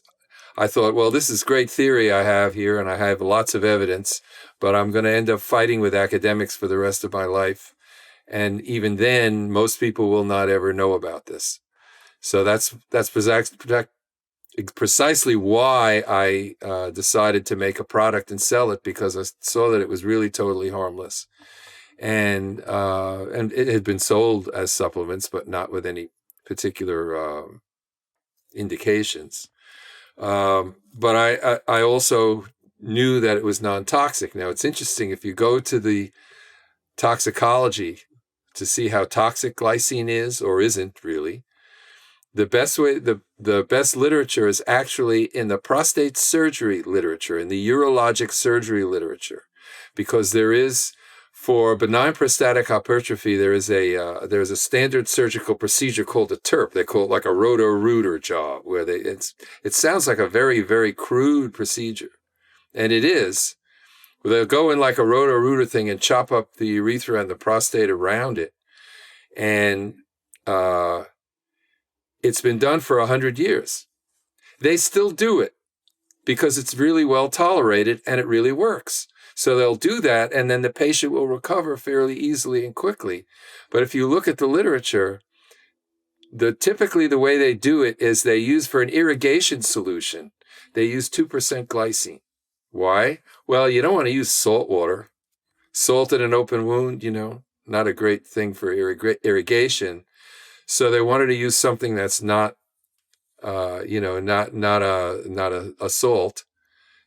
S1: I thought, well, this is great theory I have here, and I have lots of evidence, but I'm going to end up fighting with academics for the rest of my life. And even then, most people will not ever know about this. So that's precisely why I decided to make a product and sell it, because I saw that it was really totally harmless. And it had been sold as supplements, but not with any particular indications. But I also knew that it was non-toxic. Now, it's interesting, if you go to the toxicology to see how toxic glycine is or isn't really, the best literature is actually in the prostate surgery literature, in the urologic surgery literature, because there is, for benign prostatic hypertrophy, there's a standard surgical procedure called a TURP. They call it like a roto-rooter job, where it sounds like a very, very crude procedure, and it is. They'll go in like a roto-rooter thing and chop up the urethra and the prostate around it. And it's been done for 100 years. They still do it because it's really well tolerated and it really works. So they'll do that, and then the patient will recover fairly easily and quickly. But if you look at the literature, typically the way they do it is they use, for an irrigation solution, they use 2% glycine. Why? Well, you don't want to use salt water. Salt in an open wound, not a great thing for irrigation. So they wanted to use something that's not, not a salt.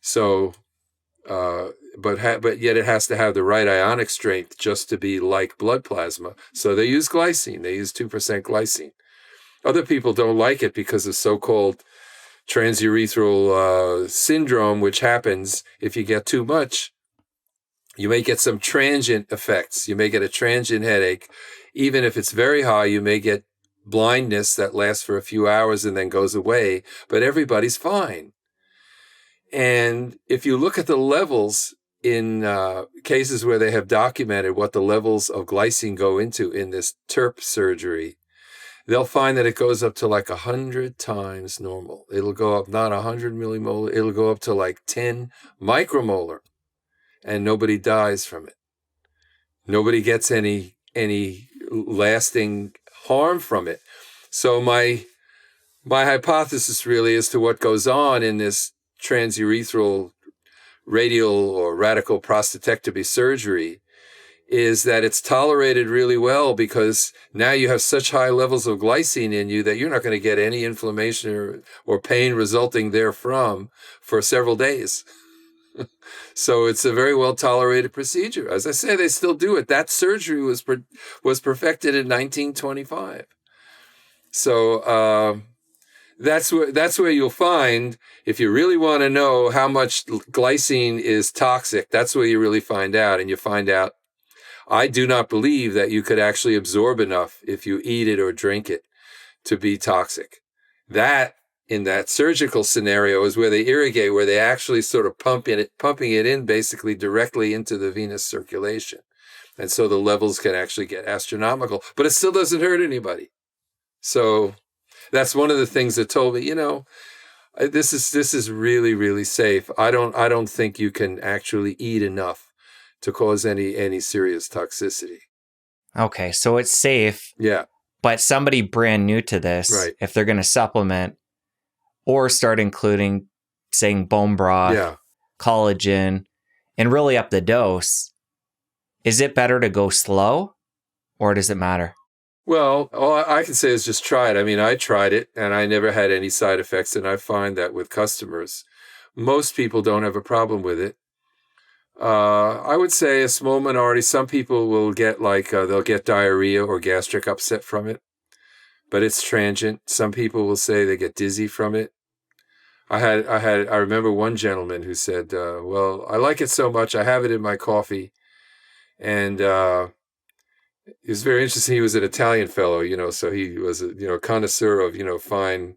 S1: So, but yet it has to have the right ionic strength just to be like blood plasma. So they use glycine. They use 2% glycine. Other people don't like it because of so-called transurethral syndrome, which happens if you get too much. You may get some transient effects. You may get a transient headache. Even if it's very high, you may get blindness that lasts for a few hours and then goes away, but everybody's fine. And if you look at the levels in cases where they have documented what the levels of glycine go into in this TURP surgery, they'll find that it goes up to like 100 times normal. It'll go up not 100 millimolar, it'll go up to like 10 micromolar, and nobody dies from it. Nobody gets any lasting harm from it. So my hypothesis really as to what goes on in this transurethral radial or radical prostatectomy surgery is that it's tolerated really well, because now you have such high levels of glycine in you that you're not going to get any inflammation or pain resulting therefrom for several days. So it's a very well tolerated procedure. As I say, they still do it. That surgery was perfected in 1925. So that's where you'll find, if you really want to know how much glycine is toxic, that's where you really find out. And you find out, I do not believe that you could actually absorb enough if you eat it or drink it to be toxic. That, in that surgical scenario, is where they irrigate, where they actually sort of pumping it in basically directly into the venous circulation. And so the levels can actually get astronomical, but it still doesn't hurt anybody. So that's one of the things that told me, this is really, really safe. I don't think you can actually eat enough to cause any serious toxicity.
S2: Okay, so it's safe.
S1: Yeah.
S2: But somebody brand new to this,
S1: right,
S2: if they're going to supplement or start including, saying, bone broth, collagen, and really up the dose, is it better to go slow, or does it matter?
S1: Well, all I can say is just try it. I mean, I tried it and I never had any side effects. And I find that with customers, most people don't have a problem with it. I would say a small minority, some people will get they'll get diarrhea or gastric upset from it, but it's transient. Some people will say they get dizzy from it. I remember one gentleman who said, well, I like it so much, I have it in my coffee. And it was very interesting. He was an Italian fellow, so he was a connoisseur of, fine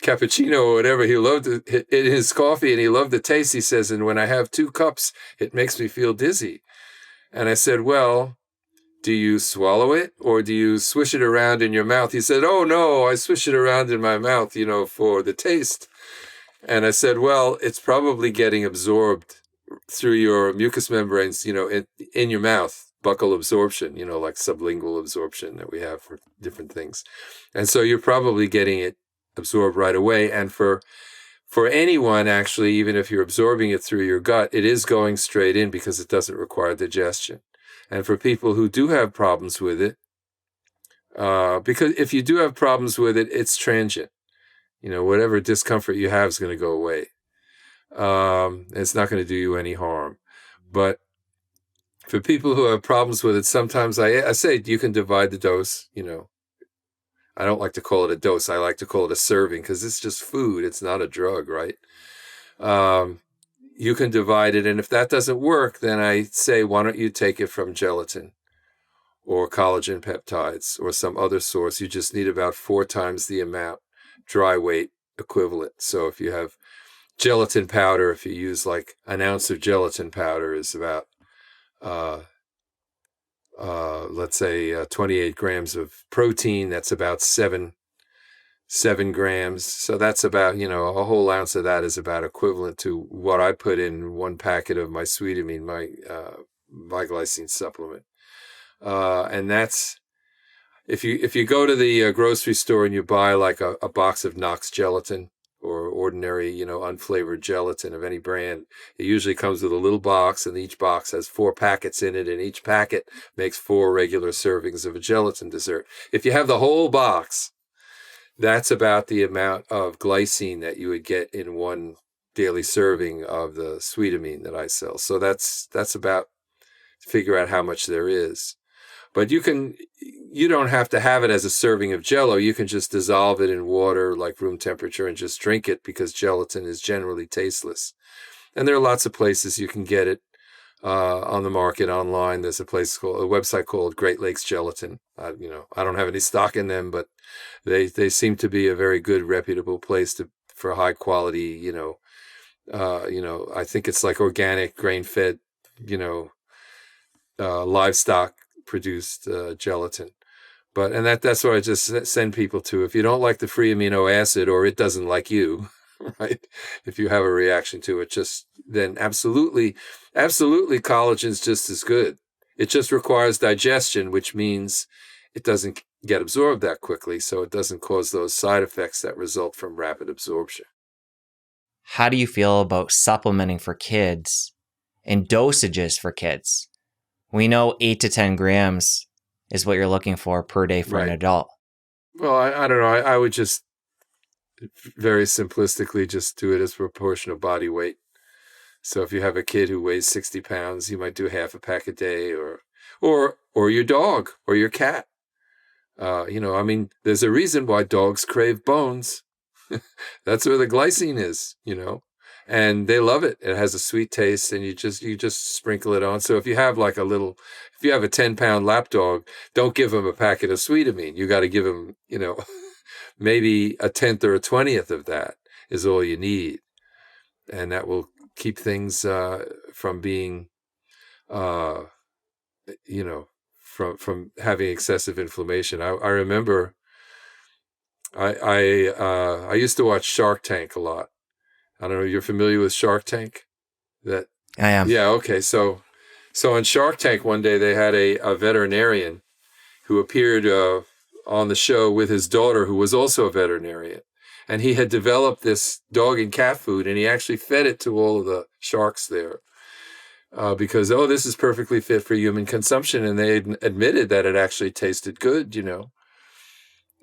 S1: cappuccino or whatever. He loved it in his coffee, and he loved the taste. He says, and when I have 2 cups, it makes me feel dizzy. And I said, well, do you swallow it or do you swish it around in your mouth? He said, oh no, I swish it around in my mouth, for the taste. And I said, well, it's probably getting absorbed through your mucous membranes, in your mouth. Buccal absorption, like sublingual absorption that we have for different things. And so you're probably getting it absorbed right away. And for anyone, actually, even if you're absorbing it through your gut, it is going straight in because it doesn't require digestion. And for people who do have problems with it, because if you do have problems with it, it's transient. Whatever discomfort you have is going to go away. It's not going to do you any harm. But for people who have problems with it, sometimes I say you can divide the dose, I don't like to call it a dose. I like to call it a serving because it's just food. It's not a drug, right? You can divide it. And if that doesn't work, then I say, why don't you take it from gelatin or collagen peptides or some other source? You just need about 4 times the amount dry weight equivalent. So if you have gelatin powder, if you use like an ounce of gelatin powder is about let's say 28 grams of protein. That's about 7 7 grams. So that's about, a whole ounce of that is about equivalent to what I put in one packet of my Sweetamine, my glycine supplement. And that's, if you go to the grocery store and you buy like a box of Knox gelatin or ordinary, unflavored gelatin of any brand, it usually comes with a little box, and each box has 4 packets in it, and each packet makes 4 regular servings of a gelatin dessert. If you have the whole box, that's about the amount of glycine that you would get in one daily serving of the Sweetamine that I sell. So that's about, figure out how much there is. But you don't have to have it as a serving of Jell-O. You can just dissolve it in water, like room temperature, and just drink it, because gelatin is generally tasteless. And there are lots of places you can get it on the market online. There's a website called Great Lakes Gelatin. I don't have any stock in them, but they seem to be a very good, reputable place for high quality. I think it's like organic, grain-fed, livestock produced gelatin. And that's what I just send people to. If you don't like the free amino acid, or it doesn't like you, right? If you have a reaction to it, then absolutely collagen's just as good. It just requires digestion, which means it doesn't get absorbed that quickly, so it doesn't cause those side effects that result from rapid absorption.
S2: How do you feel about supplementing for kids and dosages for kids? We know 8 to 10 grams is what you're looking for per day for an adult.
S1: Well, I don't know. I would just very simplistically just do it as proportion of body weight. So if you have a kid who weighs 60 pounds, you might do half a pack a day, or your dog or your cat. There's a reason why dogs crave bones. That's where the glycine is, and they love it. It has a sweet taste, and you just sprinkle it on. So if you have if you have a 10-pound lap dog, don't give him a packet of Sweetamine. You got to give him, maybe a 10th or a 20th of that is all you need. And that will keep things from being, from having excessive inflammation. I remember I used to watch Shark Tank a lot. I don't know, you're familiar with Shark Tank?
S2: I am.
S1: Yeah, okay. So on Shark Tank one day, they had a veterinarian who appeared on the show with his daughter, who was also a veterinarian. And he had developed this dog and cat food, and he actually fed it to all of the sharks there because, this is perfectly fit for human consumption. And they admitted that it actually tasted good,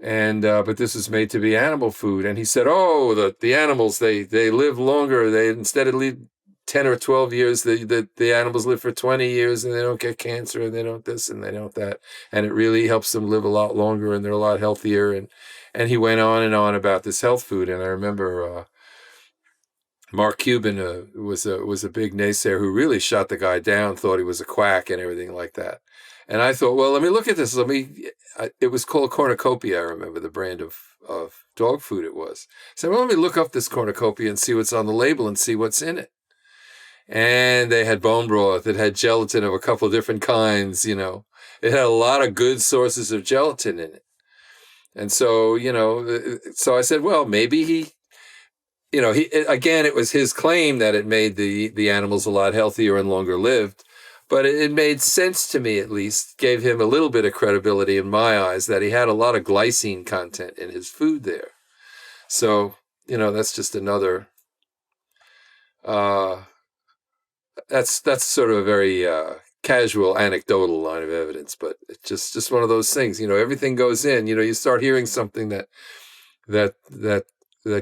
S1: And but this was made to be animal food. And he said, the animals, they live longer. They, instead of 10 or 12 years, the animals live for 20 years, and they don't get cancer, and they don't this, and they don't that. And it really helps them live a lot longer, and they're a lot healthier. And he went on and on about this health food. And I remember Mark Cuban was a big naysayer who really shot the guy down, thought he was a quack and everything like that. And I thought, well, let me look at this. It was called cornucopia. I remember the brand of dog food it was. So let me look up this cornucopia and see what's on the label and see what's in it. And they had bone broth. It had gelatin of a couple of different kinds, It had a lot of good sources of gelatin in it. And so, so I said, well, maybe it was his claim that it made the animals a lot healthier and longer lived. But it made sense to me, at least, gave him a little bit of credibility in my eyes that he had a lot of glycine content in his food there. So, that's just another, that's sort of a very casual anecdotal line of evidence, but it's just one of those things, everything goes in, you start hearing something that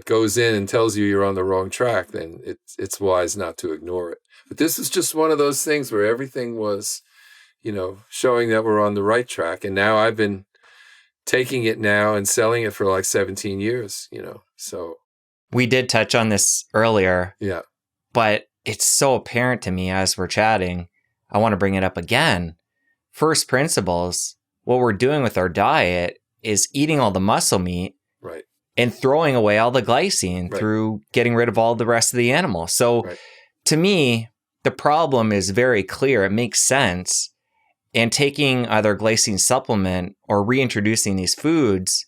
S1: goes in and tells you you're on the wrong track, then it's wise not to ignore it. But this is just one of those things where everything was, showing that we're on the right track. And now I've been taking it now and selling it for like 17 years, so.
S2: We did touch on this earlier.
S1: Yeah.
S2: But it's so apparent to me as we're chatting. I want to bring it up again. First principles, what we're doing with our diet is eating all the muscle meat.
S1: Right.
S2: And throwing away all the glycine through getting rid of all the rest of the animal. So to me, the problem is very clear. It makes sense. And taking either glycine supplement or reintroducing these foods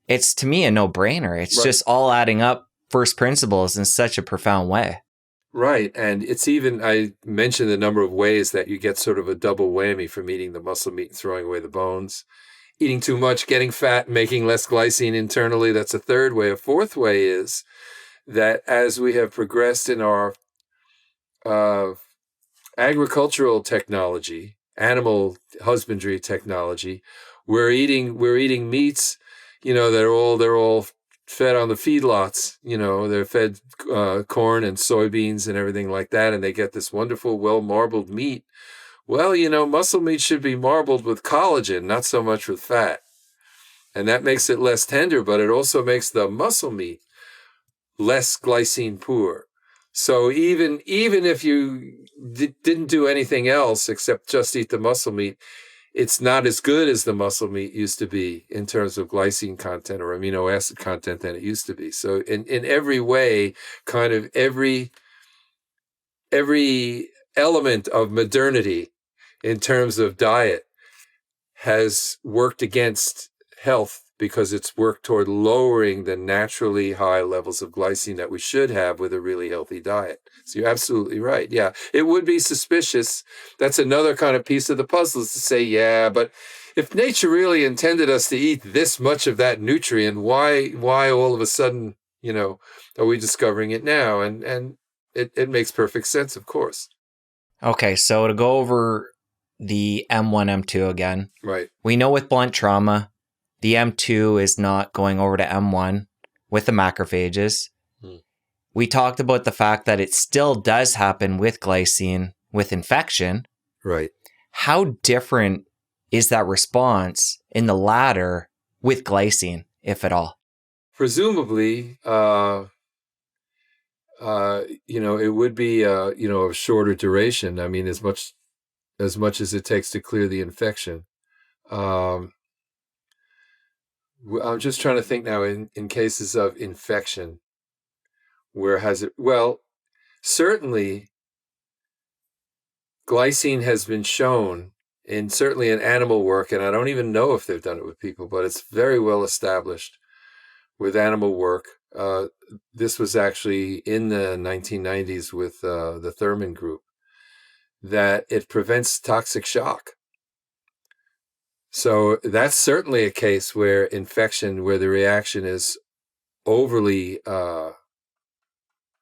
S2: it's to me a no-brainer. It's
S1: Right.
S2: just all adding up first principles in such a profound way.
S1: Right. And it's even, I mentioned the number of ways that you get sort of a double whammy from eating the muscle meat and throwing away the bones. Eating too much, getting fat, making less glycine internally. That's a third way. A fourth way is that as we have progressed in our agricultural technology, animal husbandry technology, we're eating meats, they're all fed on the feedlots. They're fed corn and soybeans and everything like that, and they get this wonderful, well marbled meat. Well, muscle meat should be marbled with collagen, not so much with fat. And that makes it less tender, but it also makes the muscle meat less glycine poor. So even if you didn't do anything else except just eat the muscle meat, it's not as good as the muscle meat used to be in terms of glycine content or amino acid content than it used to be. So in every way, kind of every element of modernity in terms of diet has worked against health because it's worked toward lowering the naturally high levels of glycine that we should have with a really healthy diet. So you're absolutely right. Yeah, it would be suspicious. That's another kind of piece of the puzzle, is to say, yeah, but if nature really intended us to eat this much of that nutrient, why all of a sudden, are we discovering it now? And it makes perfect sense, of course.
S2: Okay, so to go over the M1, M2 again.
S1: Right.
S2: We know with blunt trauma, the M2 is not going over to M1 with the macrophages. We talked about the fact that it still does happen with glycine with infection.
S1: Right.
S2: How different is that response in the latter with glycine, if at all?
S1: Presumably, it would be, of shorter duration. I mean, as much as it takes to clear the infection. I'm just trying to think now in cases of infection, where has it, well, certainly glycine has been shown certainly in animal work, and I don't even know if they've done it with people, but it's very well established with animal work. This was actually in the 1990s with the Thurman group, that it prevents toxic shock. So that's certainly a case where infection, where the reaction is overly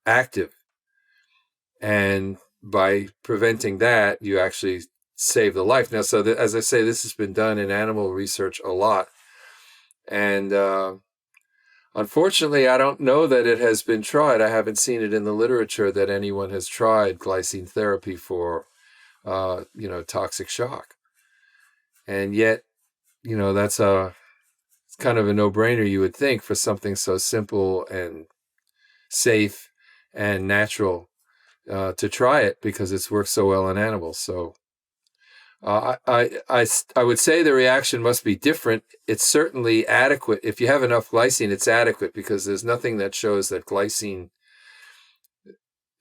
S1: active. And by preventing that, you actually save the life. Now, so as I say, this has been done in animal research a lot. And unfortunately, I don't know that it has been tried. I haven't seen it in the literature that anyone has tried glycine therapy for, toxic shock. And yet, that's it's kind of a no-brainer, you would think, for something so simple and safe and natural to try it, because it's worked so well in animals. So I would say the reaction must be different. It's certainly adequate. If you have enough glycine, it's adequate, because there's nothing that shows that glycine,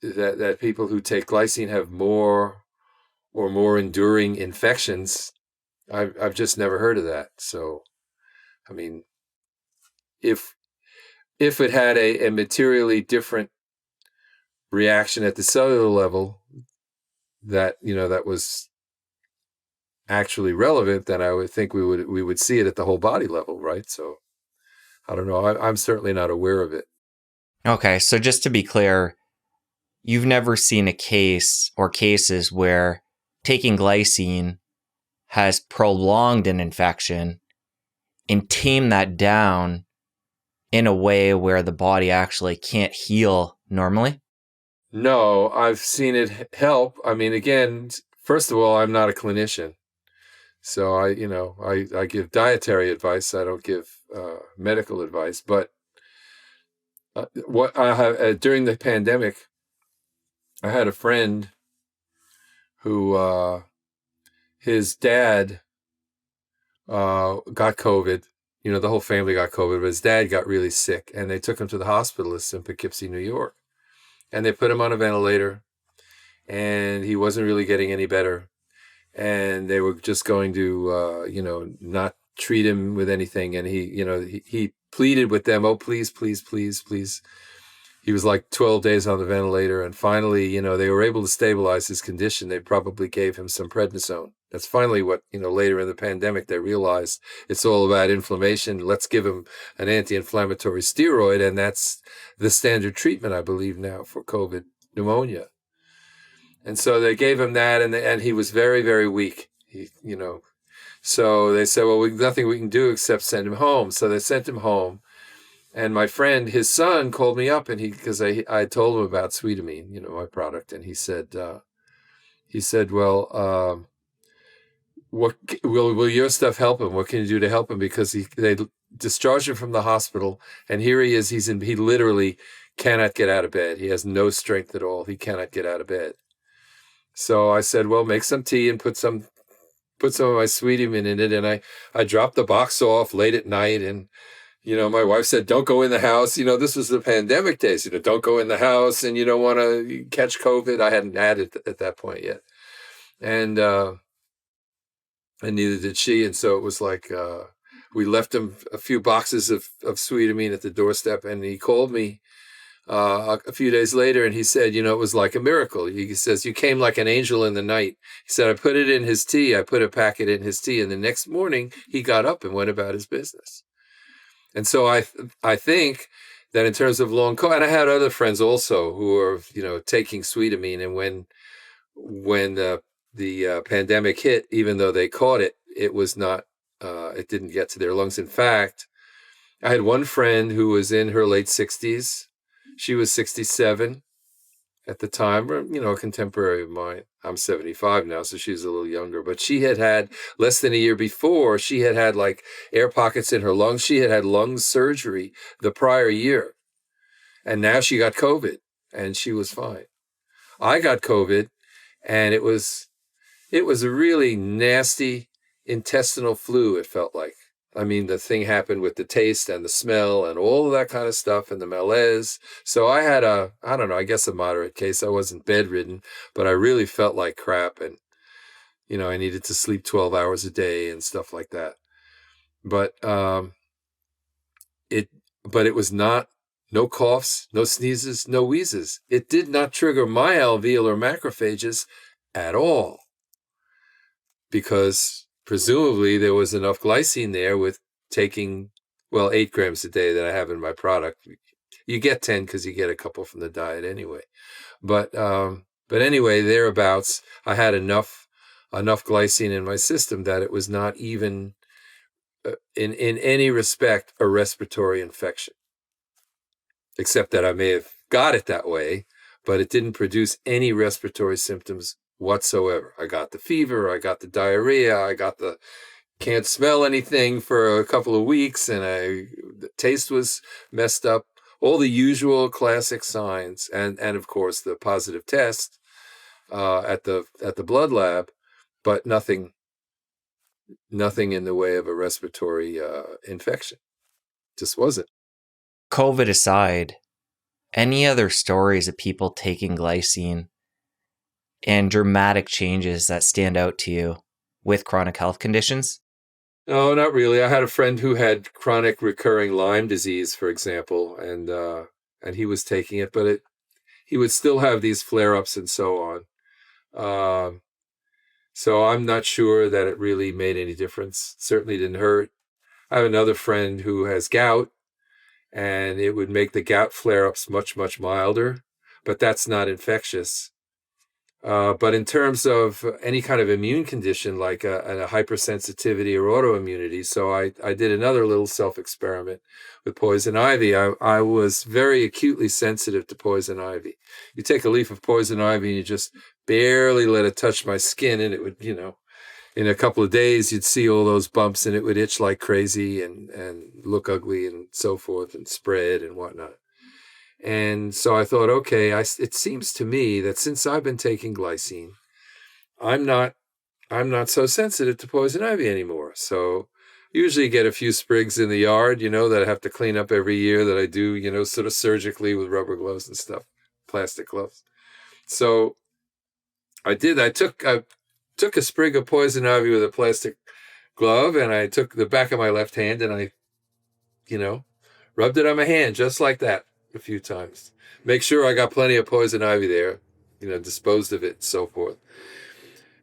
S1: that people who take glycine have more or more enduring infections. I've just never heard of that. So, I mean, if it had a materially different reaction at the cellular level that was actually relevant, then I would think we would see it at the whole body level, right? So I don't know. I'm certainly not aware of it.
S2: Okay, so just to be clear, you've never seen a case or cases where taking glycine has prolonged an infection and tamed that down in a way where the body actually can't heal normally?
S1: No, I've seen it help. I mean, again, first of all, I'm not a clinician. So I give dietary advice. I don't give medical advice. But what I have during the pandemic, I had a friend who his dad got COVID. The whole family got COVID, but his dad got really sick, and they took him to the hospitalist in Poughkeepsie, New York, and they put him on a ventilator, and he wasn't really getting any better. And they were just going to, not treat him with anything. And he pleaded with them, oh, please, please, please, please. He was like 12 days on the ventilator. And finally, they were able to stabilize his condition. They probably gave him some prednisone. That's finally what, later in the pandemic, they realized it's all about inflammation. Let's give him an anti-inflammatory steroid. And that's the standard treatment, I believe, now for COVID pneumonia. And so they gave him that, and he was very, very weak. So they said, well, nothing we can do except send him home. So they sent him home. And my friend, his son, called me up, and because I told him about Sweetamine, my product, and he said, well, what will your stuff help him? What can you do to help him? Because they discharged him from the hospital, and here he is. He literally cannot get out of bed. He has no strength at all. He cannot get out of bed. So I said, well, make some tea and put some of my Sweetamine in it. And I dropped the box off late at night, and my wife said, don't go in the house. This was the pandemic days. Don't go in the house, and you don't want to catch COVID. I hadn't had it at that point yet. And neither did she. And so it was like, we left him a few boxes of Sweetamine at the doorstep, and he called me a few days later, and he said, it was like a miracle. He says, you came like an angel in the night. He said, I put it in his tea. I put a packet in his tea. And the next morning he got up and went about his business. And so I think that in terms of long COVID, and I had other friends also who are, taking Sweetamine. And when the pandemic hit, even though they caught it, it was not, it didn't get to their lungs. In fact, I had one friend who was in her late 60s. She was 67 at the time, a contemporary of mine. I'm 75 now, so she's a little younger. But she had less than a year before, she had like air pockets in her lungs. She had lung surgery the prior year. And now she got COVID, and she was fine. I got COVID, and it was a really nasty intestinal flu, it felt like. I mean, the thing happened with the taste and the smell and all of that kind of stuff and the malaise. So I had I guess a moderate case. I wasn't bedridden, but I really felt like crap. And, I needed to sleep 12 hours a day and stuff like that. But it was not, no coughs, no sneezes, no wheezes. It did not trigger my alveolar macrophages at all, because presumably there was enough glycine there with taking, 8 grams a day that I have in my product. You get 10 because you get a couple from the diet anyway. But anyway, thereabouts, I had enough glycine in my system that it was not even in any respect a respiratory infection, except that I may have got it that way, but it didn't produce any respiratory symptoms whatsoever. I got the fever, I got the diarrhea, I got the can't smell anything for a couple of weeks, and the taste was messed up. All the usual classic signs, and of course the positive test at the blood lab, but nothing in the way of a respiratory infection. Just wasn't.
S2: COVID aside, any other stories of people taking glycine and dramatic changes that stand out to you with chronic health conditions?
S1: No, not really. I had a friend who had chronic recurring Lyme disease, for example, and he was taking it, but he would still have these flare-ups and so on. So I'm not sure that it really made any difference. Certainly didn't hurt. I have another friend who has gout, and it would make the gout flare-ups much, much milder, but that's not infectious. But in terms of any kind of immune condition like a hypersensitivity or autoimmunity, so I did another little self-experiment with poison ivy. I was very acutely sensitive to poison ivy. You take a leaf of poison ivy and you just barely let it touch my skin, and it would, in a couple of days, you'd see all those bumps, and it would itch like crazy and look ugly and so forth and spread and whatnot. And so I thought, okay, it seems to me that since I've been taking glycine, I'm not so sensitive to poison ivy anymore. So usually get a few sprigs in the yard, that I have to clean up every year, that I do, sort of surgically with rubber gloves and stuff, plastic gloves. So I did. I took a sprig of poison ivy with a plastic glove and I took the back of my left hand and I, rubbed it on my hand just like that a few times. Make sure I got plenty of poison ivy there, disposed of it and so forth.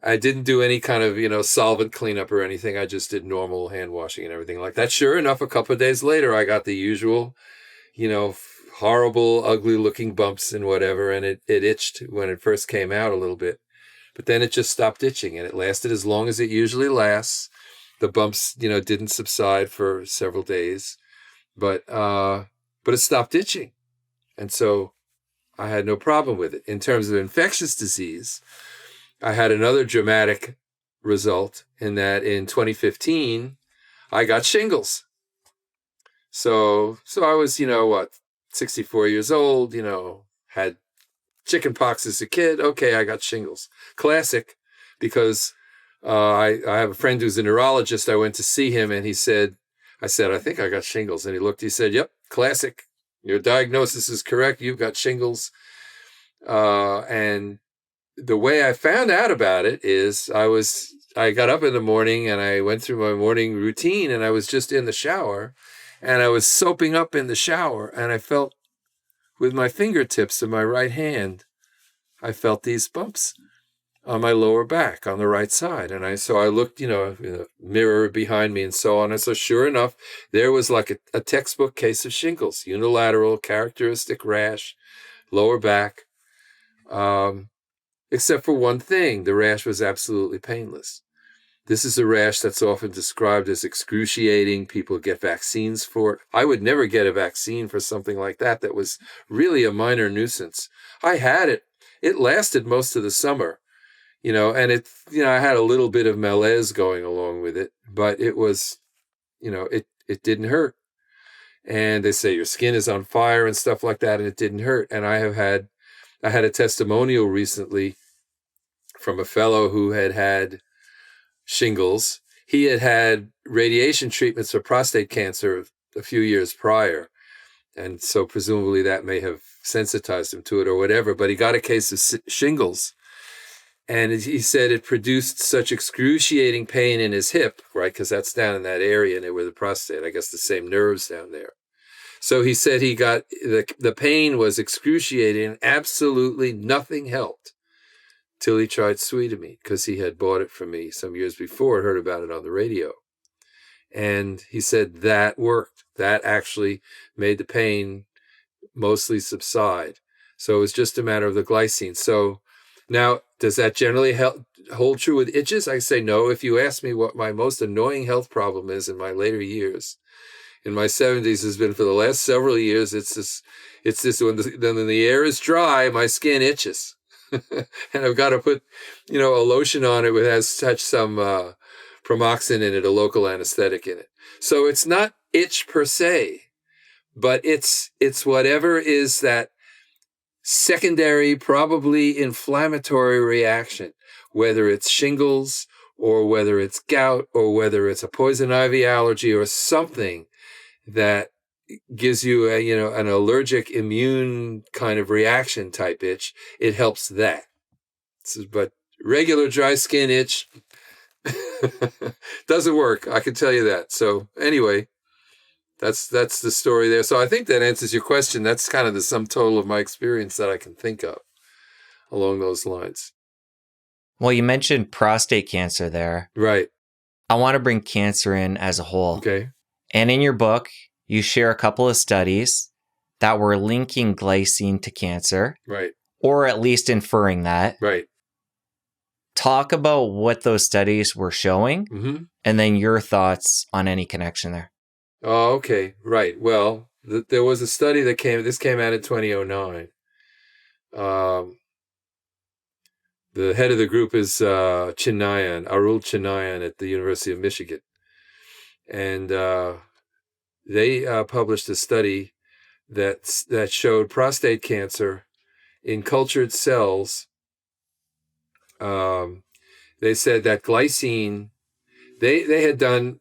S1: I didn't do any kind of, solvent cleanup or anything. I just did normal hand washing and everything like that. Sure enough, a couple of days later, I got the usual, horrible, ugly looking bumps and whatever. And it itched when it first came out a little bit, but then it just stopped itching and it lasted as long as it usually lasts. The bumps, didn't subside for several days, but it stopped itching. And so I had no problem with it. In terms of infectious disease, I had another dramatic result in that in 2015, I got shingles. So I was, 64 years old, had chicken pox as a kid. Okay, I got shingles. Classic, because I have a friend who's a neurologist. I went to see him and I said, I think I got shingles. And he said, yep, classic. Your diagnosis is correct. You've got shingles. And the way I found out about it is I got up in the morning and I went through my morning routine and I was just in the shower and I was soaping up in the shower and I felt with my fingertips of my right hand, I felt these bumps on my lower back on the right side. And so I looked, in the mirror behind me and so on. And so sure enough, there was like a textbook case of shingles, unilateral, characteristic rash, lower back. Except for one thing, the rash was absolutely painless. This is a rash that's often described as excruciating. People get vaccines for it. I would never get a vaccine for something like that. That was really a minor nuisance. I had it. It lasted most of the summer, and it, I had a little bit of malaise going along with it, but it was, it didn't hurt. And they say your skin is on fire and stuff like that, and it didn't hurt. And I had a testimonial recently from a fellow who had shingles. He had radiation treatments for prostate cancer a few years prior. And so presumably that may have sensitized him to it or whatever, but he got a case of shingles. And he said it produced such excruciating pain in his hip, right? Because that's down in that area near where the prostate, I guess the same nerves down there. So he said he got, the pain was excruciating and absolutely nothing helped. Till he tried Sweetamine, because he had bought it from me some years before, heard about it on the radio. And he said that worked. That actually made the pain mostly subside. So it was just a matter of the glycine. So now, does that generally hold true with itches? I say no. If you ask me what my most annoying health problem is in my later years, in my 70s has been for the last several years, it's this when the air is dry, my skin itches. And I've got to put, a lotion on it that has some Promoxin in it, a local anesthetic in it. So it's not itch per se, but it's whatever is that secondary, probably inflammatory reaction, whether it's shingles or whether it's gout or whether it's a poison ivy allergy or something that gives you an allergic immune kind of reaction type itch. It helps that. But regular dry skin itch doesn't work. I can tell you that. So anyway, that's the story there. So I think that answers your question. That's kind of the sum total of my experience that I can think of along those lines.
S2: Well, you mentioned prostate cancer there.
S1: Right.
S2: I want to bring cancer in as a whole.
S1: Okay.
S2: And in your book, you share a couple of studies that were linking glycine to cancer.
S1: Right.
S2: Or at least inferring that.
S1: Right.
S2: Talk about what those studies were showing, and then your thoughts on any connection there.
S1: Oh, okay. Right. Well, there was a study that came out in 2009. The head of the group is Arul Chinayan at the University of Michigan. And they published a study that showed prostate cancer in cultured cells. They said that glycine, they had done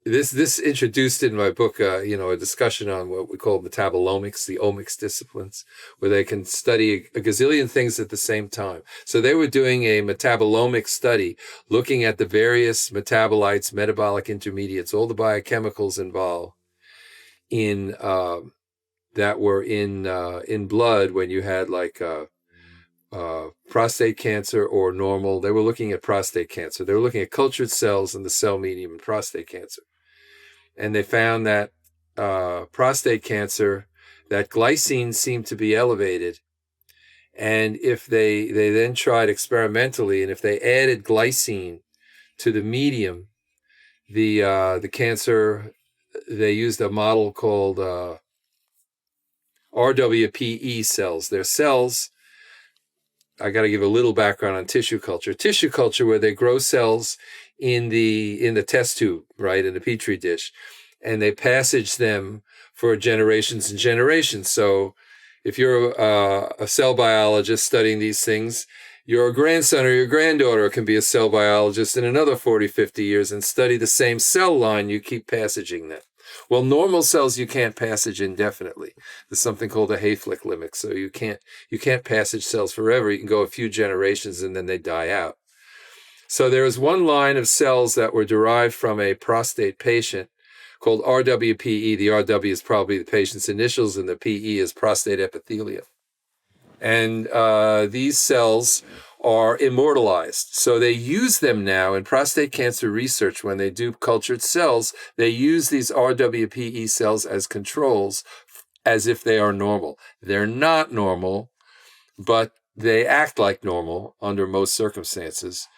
S1: this introduced in my book, a discussion on what we call metabolomics, the omics disciplines, where they can study a gazillion things at the same time. So they were doing a metabolomic study, looking at the various metabolites, metabolic intermediates, all the biochemicals involved in that were in blood when you had prostate cancer or normal. They were looking at prostate cancer. They were looking at cultured cells in the cell medium in prostate cancer. And they found that prostate cancer, that glycine seemed to be elevated. And if they then tried experimentally, and if they added glycine to the medium, the cancer, they used a model called RWPE cells. They're cells. I got to give a little background on tissue culture. Tissue culture, where they grow cells in the test tube, right, in the petri dish, and they passage them for generations and generations. So if you're a cell biologist studying these things, your grandson or your granddaughter can be a cell biologist in another 40, 50 years and study the same cell line. You keep passaging them. Well, normal cells you can't passage indefinitely. There's something called a Hayflick limit. So you can't passage cells forever. You can go a few generations and then they die out. So there is one line of cells that were derived from a prostate patient called RWPE. The RW is probably the patient's initials, and the PE is prostate epithelium. And these cells are immortalized. So they use them now in prostate cancer research. When they do cultured cells, they use these RWPE cells as controls as if they are normal. They're not normal, but they act like normal under most circumstances.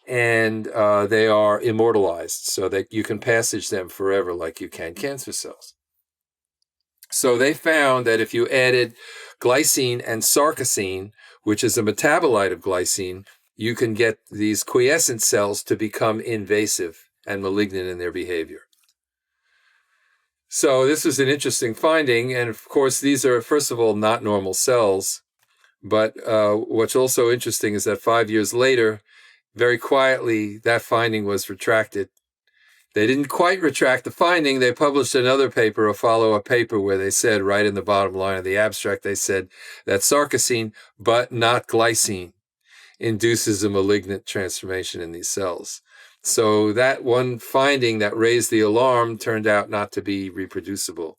S1: And they are immortalized so that you can passage them forever like you can cancer cells. So they found that if you added glycine and sarcosine, which is a metabolite of glycine, you can get these quiescent cells to become invasive and malignant in their behavior. So this was an interesting finding. And of course, these are, first of all, not normal cells. But what's also interesting is that 5 years later, very quietly, that finding was retracted. They didn't quite retract the finding. They published another paper, a follow-up paper, where they said, right in the bottom line of the abstract, they said that sarcosine, but not glycine, induces a malignant transformation in these cells. So that one finding that raised the alarm turned out not to be reproducible.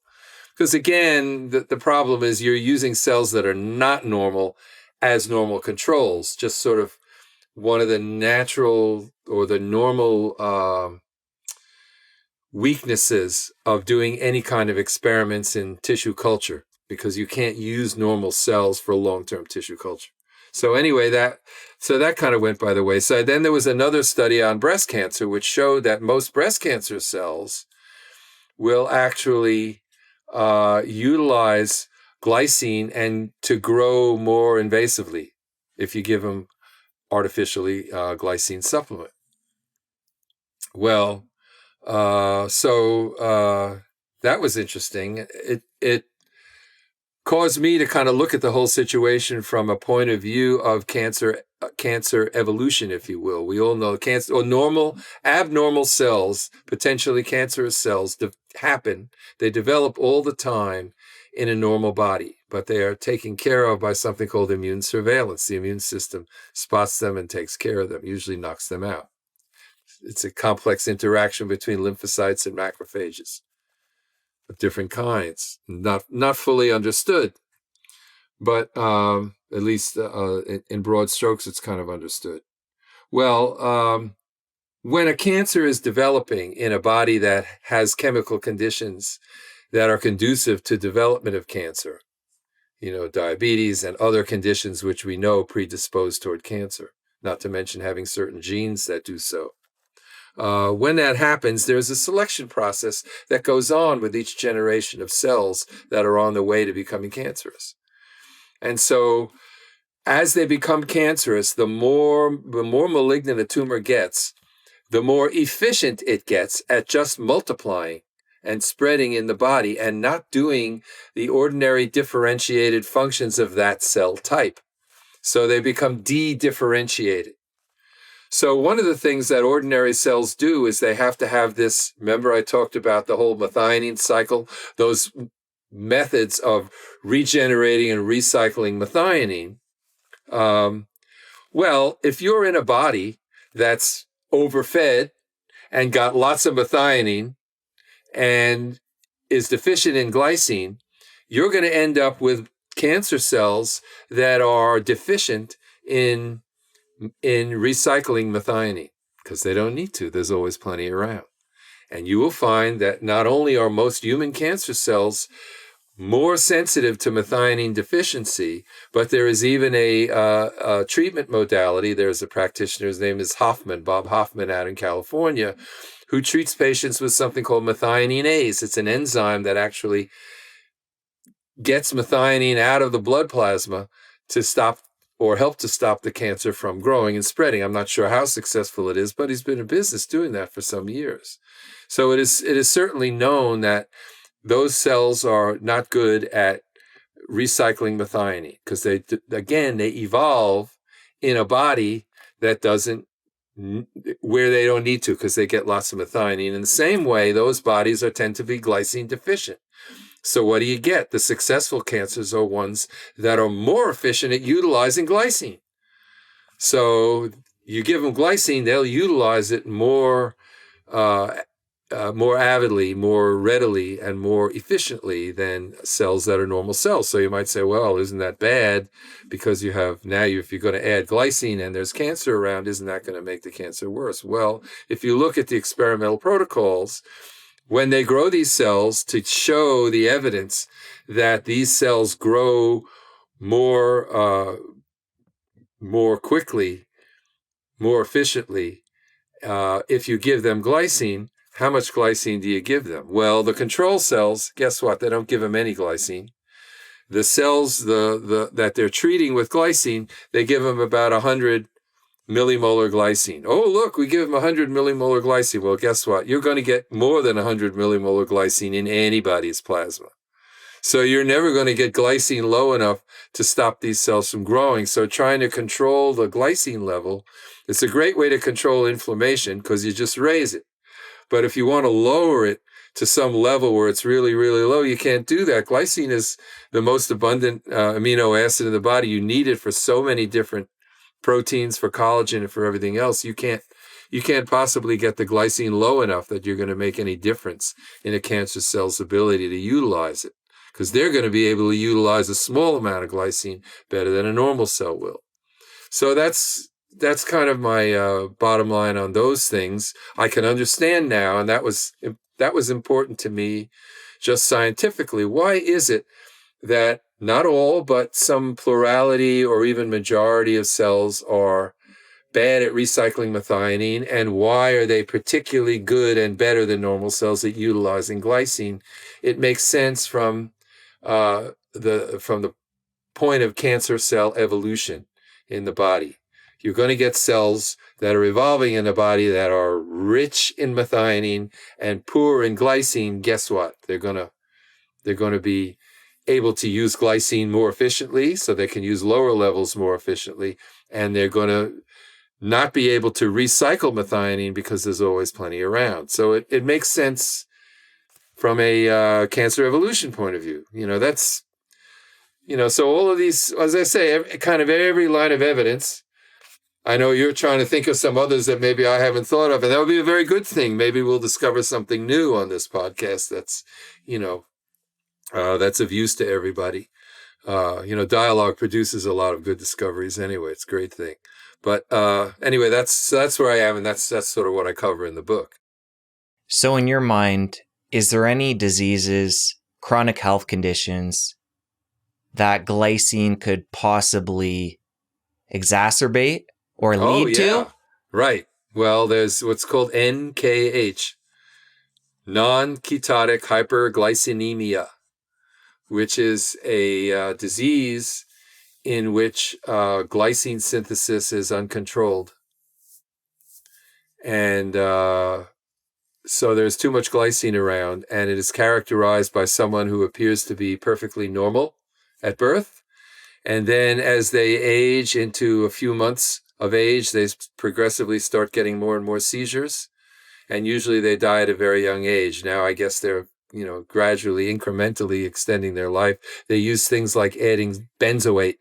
S1: Because again, the problem is you're using cells that are not normal as normal controls, just sort of one of the natural or the normal weaknesses of doing any kind of experiments in tissue culture, because you can't use normal cells for long-term tissue culture. So anyway, that kind of went by the wayside. Then there was another study on breast cancer, which showed that most breast cancer cells will actually utilize glycine and to grow more invasively if you give them artificially glycine supplement. Well, so that was interesting. It caused me to kind of look at the whole situation from a point of view of cancer evolution, if you will. We all know cancer or abnormal cells, potentially cancerous cells, happen. They develop all the time in a normal body, but they are taken care of by something called immune surveillance. The immune system spots them and takes care of them, usually knocks them out. It's a complex interaction between lymphocytes and macrophages of different kinds, not fully understood, but at least in broad strokes, it's kind of understood. Well, when a cancer is developing in a body that has chemical conditions that are conducive to development of cancer, diabetes and other conditions which we know predispose toward cancer, not to mention having certain genes that do so. When that happens, there's a selection process that goes on with each generation of cells that are on the way to becoming cancerous. And so as they become cancerous, the more malignant a tumor gets, the more efficient it gets at just multiplying and spreading in the body and not doing the ordinary differentiated functions of that cell type. So they become de-differentiated. So one of the things that ordinary cells do is they have to have this, remember I talked about the whole methionine cycle, those methods of regenerating and recycling methionine. Well, if you're in a body that's overfed and got lots of methionine and is deficient in glycine, you're going to end up with cancer cells that are deficient in recycling methionine because they don't need to. There's always plenty around. And you will find that not only are most human cancer cells more sensitive to methionine deficiency, but there is even a treatment modality. There's a practitioner, his name is Bob Hoffman out in California, who treats patients with something called methionine-ase. It's an enzyme that actually gets methionine out of the blood plasma to stop or help to stop the cancer from growing and spreading. I'm not sure how successful it is, but he's been in business doing that for some years. So it is certainly known that those cells are not good at recycling methionine because they evolve in a body that doesn't, where they don't need to because they get lots of methionine. In the same way, those bodies tend to be glycine deficient. So what do you get? The successful cancers are ones that are more efficient at utilizing glycine. So you give them glycine, they'll utilize it more avidly, more readily, and more efficiently than cells that are normal cells. So you might say, well, isn't that bad? Because if you're going to add glycine and there's cancer around, isn't that going to make the cancer worse? Well, if you look at the experimental protocols, when they grow these cells to show the evidence that these cells grow more quickly, more efficiently, if you give them glycine, how much glycine do you give them? Well, the control cells, guess what? They don't give them any glycine. The cells that they're treating with glycine, they give them about 100 millimolar glycine. Oh, look, we give them 100 millimolar glycine. Well, guess what? You're going to get more than 100 millimolar glycine in anybody's plasma. So you're never going to get glycine low enough to stop these cells from growing. So trying to control the glycine level, it's a great way to control inflammation because you just raise it. But if you want to lower it to some level where it's really, really low, you can't do that. Glycine is the most abundant amino acid in the body. You need it for so many different proteins, for collagen, and for everything else. You can't possibly get the glycine low enough that you're going to make any difference in a cancer cell's ability to utilize it, because they're going to be able to utilize a small amount of glycine better than a normal cell will. So that's kind of my bottom line on those things. I can understand now, and that was important to me just scientifically. Why is it that not all, but some plurality or even majority of cells are bad at recycling methionine, and why are they particularly good and better than normal cells at utilizing glycine? It makes sense from the point of cancer cell evolution in the body. You're going to get cells that are evolving in the body that are rich in methionine and poor in glycine. Guess what? They're going to be able to use glycine more efficiently, so they can use lower levels more efficiently, and they're going to not be able to recycle methionine because there's always plenty around. So it makes sense from a cancer evolution point of view. So all of these, as I say, kind of every line of evidence. I know you're trying to think of some others that maybe I haven't thought of, and that would be a very good thing. Maybe we'll discover something new on this podcast that's, that's of use to everybody. Dialogue produces a lot of good discoveries anyway. It's a great thing. But anyway, that's where I am, and that's sort of what I cover in the book.
S2: So in your mind, is there any diseases, chronic health conditions that glycine could possibly exacerbate or lead to?
S1: Right. Well, there's what's called NKH, non-ketotic hyperglycinemia, which is a disease in which glycine synthesis is uncontrolled. And so there's too much glycine around, and it is characterized by someone who appears to be perfectly normal at birth. And then as they age into a few months of age, they progressively start getting more and more seizures. And usually they die at a very young age. Now, I guess they're, gradually, incrementally extending their life. They use things like adding benzoate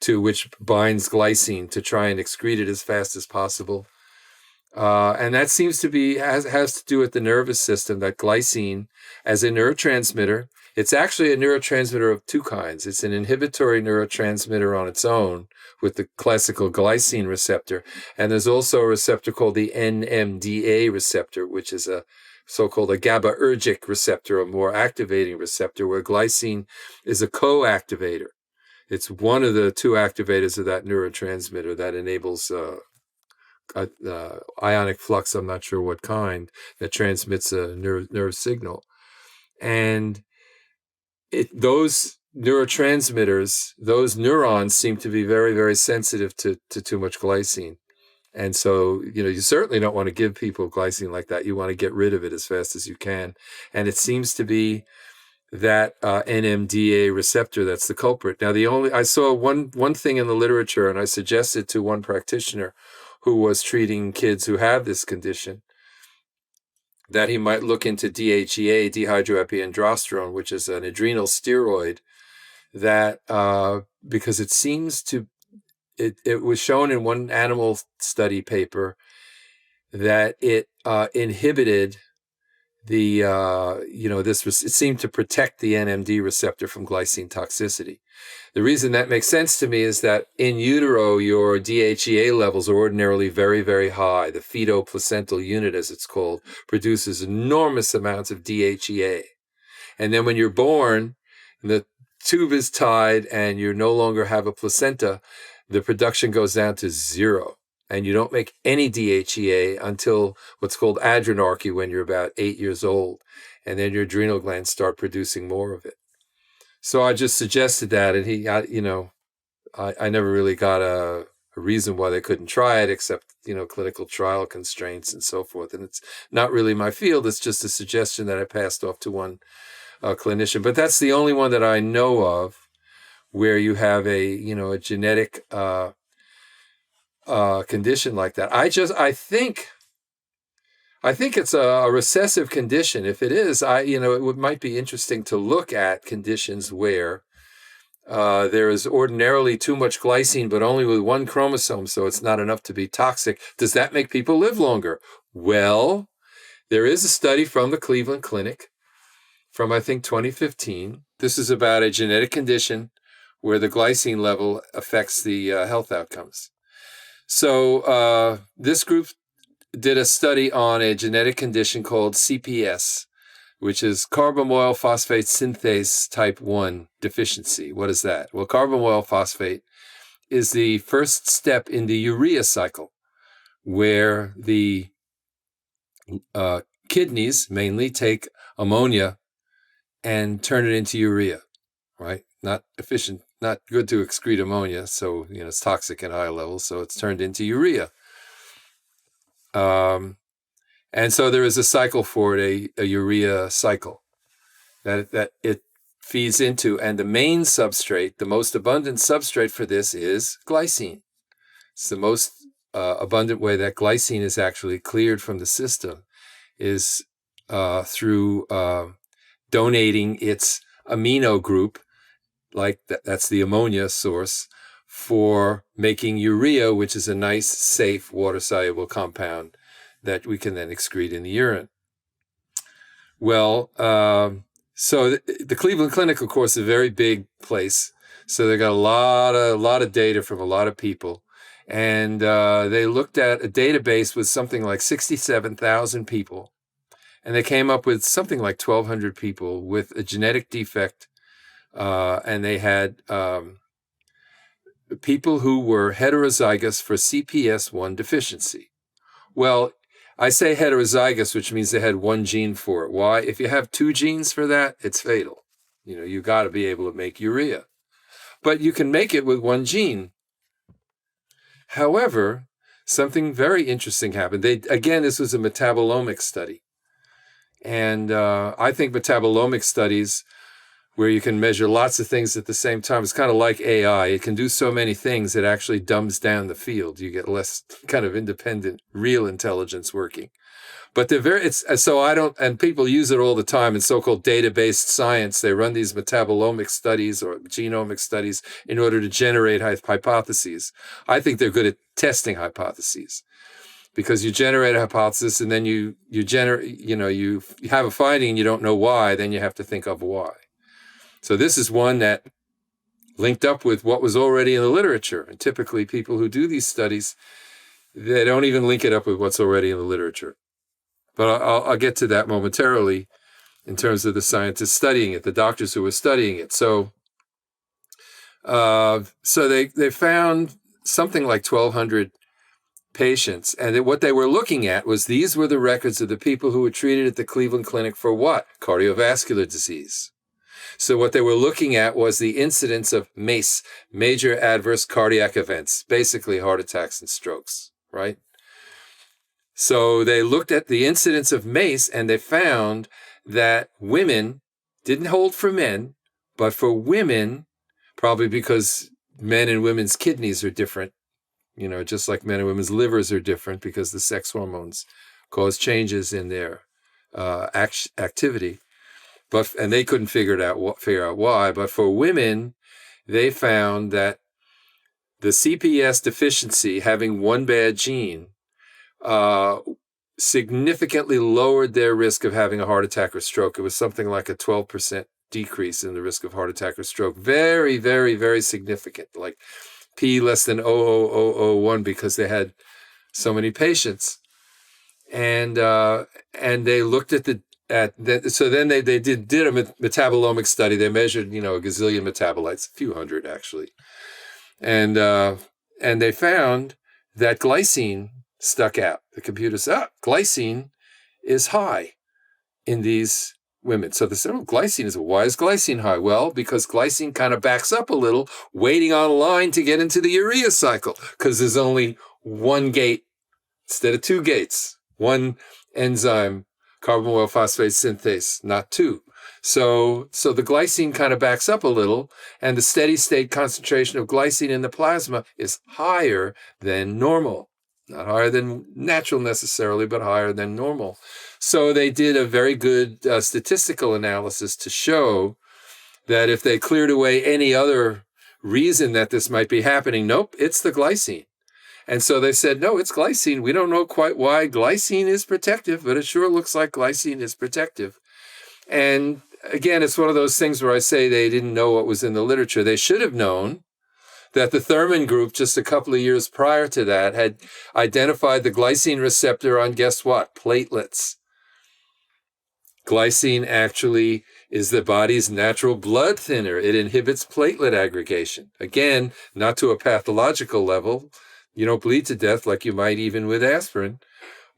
S1: to which binds glycine to try and excrete it as fast as possible. And that seems to be, has to do with the nervous system, that glycine as a neurotransmitter. It's actually a neurotransmitter of two kinds. It's an inhibitory neurotransmitter on its own with the classical glycine receptor. And there's also a receptor called the NMDA receptor, which is a so-called a GABAergic receptor, a more activating receptor, where glycine is a co-activator. It's one of the two activators of that neurotransmitter that enables ionic flux, I'm not sure what kind, that transmits a nerve signal. And those neurotransmitters, those neurons seem to be very, very sensitive to too much glycine. And so, you certainly don't want to give people glycine like that. You want to get rid of it as fast as you can. And it seems to be that NMDA receptor that's the culprit. Now, I saw one thing in the literature, and I suggested to one practitioner who was treating kids who have this condition, that he might look into DHEA, dehydroepiandrosterone, which is an adrenal steroid, that because it seems to, it was shown in one animal study paper that it inhibited the, it seemed to protect the NMD receptor from glycine toxicity. The reason that makes sense to me is that in utero, your DHEA levels are ordinarily very, very high. The fetal-placental unit, as it's called, produces enormous amounts of DHEA. And then when you're born, the tube is tied and you no longer have a placenta, the production goes down to zero. And you don't make any DHEA until what's called adrenarche when you're about 8 years old. And then your adrenal glands start producing more of it. So I just suggested that, and I never really got a reason why they couldn't try it, except, clinical trial constraints and so forth. And it's not really my field. It's just a suggestion that I passed off to one clinician. But that's the only one that I know of where you have a genetic condition like that. I think it's a recessive condition. If it is, it might be interesting to look at conditions where there is ordinarily too much glycine, but only with one chromosome, so it's not enough to be toxic. Does that make people live longer? Well, there is a study from the Cleveland Clinic from, I think, 2015. This is about a genetic condition where the glycine level affects the health outcomes. So this group did a study on a genetic condition called CPS, which is carbamoyl phosphate synthase type 1 deficiency. What is that? Well, carbamoyl phosphate is the first step in the urea cycle, where the kidneys mainly take ammonia and turn it into urea, right? Not efficient, not good to excrete ammonia, so it's toxic at high levels, so it's turned into urea. And so there is a cycle for it, a urea cycle that it feeds into. And the main substrate, the most abundant substrate for this is glycine. It's the most abundant way that glycine is actually cleared from the system is through donating its amino group, like that's the ammonia source, for making urea, which is a nice, safe, water-soluble compound that we can then excrete in the urine. Well, so the Cleveland Clinic, of course, is a very big place. So they got a lot of data from a lot of people. And they looked at a database with something like 67,000 people. And they came up with something like 1,200 people with a genetic defect. And they had people who were heterozygous for CPS1 deficiency. Well, I say heterozygous, which means they had one gene for it. Why? If you have two genes for that, it's fatal. You got to be able to make urea. But you can make it with one gene. However, something very interesting happened. This was a metabolomic study. And I think metabolomic studies where you can measure lots of things at the same time. It's kind of like AI. It can do so many things, it actually dumbs down the field. You get less kind of independent, real intelligence working. But and people use it all the time in so-called data-based science. They run these metabolomic studies or genomic studies in order to generate hypotheses. I think they're good at testing hypotheses, because you generate a hypothesis and then you have a finding and you don't know why, then you have to think of why. So this is one that linked up with what was already in the literature. And typically people who do these studies, they don't even link it up with what's already in the literature. But I'll get to that momentarily in terms of the scientists studying it, the doctors who were studying it. So they found something like 1,200 patients. And what they were looking at was these were the records of the people who were treated at the Cleveland Clinic for what? Cardiovascular disease. So what they were looking at was the incidence of MACE, major adverse cardiac events, basically heart attacks and strokes, right? So they looked at the incidence of MACE and they found that women didn't hold for men, but for women, probably because men and women's kidneys are different, just like men and women's livers are different because the sex hormones cause changes in their activity. And they couldn't figure out why. But for women, they found that the CPS deficiency, having one bad gene, significantly lowered their risk of having a heart attack or stroke. It was something like a 12% decrease in the risk of heart attack or stroke. Very, very, very significant, like P less than 0.0001, because they had so many patients. And they looked at so then they did a metabolomic study. They measured, a gazillion metabolites, a few hundred actually. And they found that glycine stuck out. The computer said, glycine is high in these women. So they said, why is glycine high? Well, because glycine kind of backs up a little, waiting on a line to get into the urea cycle, because there's only one gate instead of two gates, one enzyme, carbonoyl phosphate synthase, not two. So the glycine kind of backs up a little, and the steady state concentration of glycine in the plasma is higher than normal. Not higher than natural necessarily, but higher than normal. So they did a very good statistical analysis to show that if they cleared away any other reason that this might be happening, nope, it's the glycine. And so they said, no, it's glycine. We don't know quite why glycine is protective, but it sure looks like glycine is protective. And again, it's one of those things where I say they didn't know what was in the literature. They should have known that the Thurman group, just a couple of years prior to that, had identified the glycine receptor on, guess what? Platelets. Glycine actually is the body's natural blood thinner. It inhibits platelet aggregation. Again, not to a pathological level. You don't bleed to death like you might even with aspirin.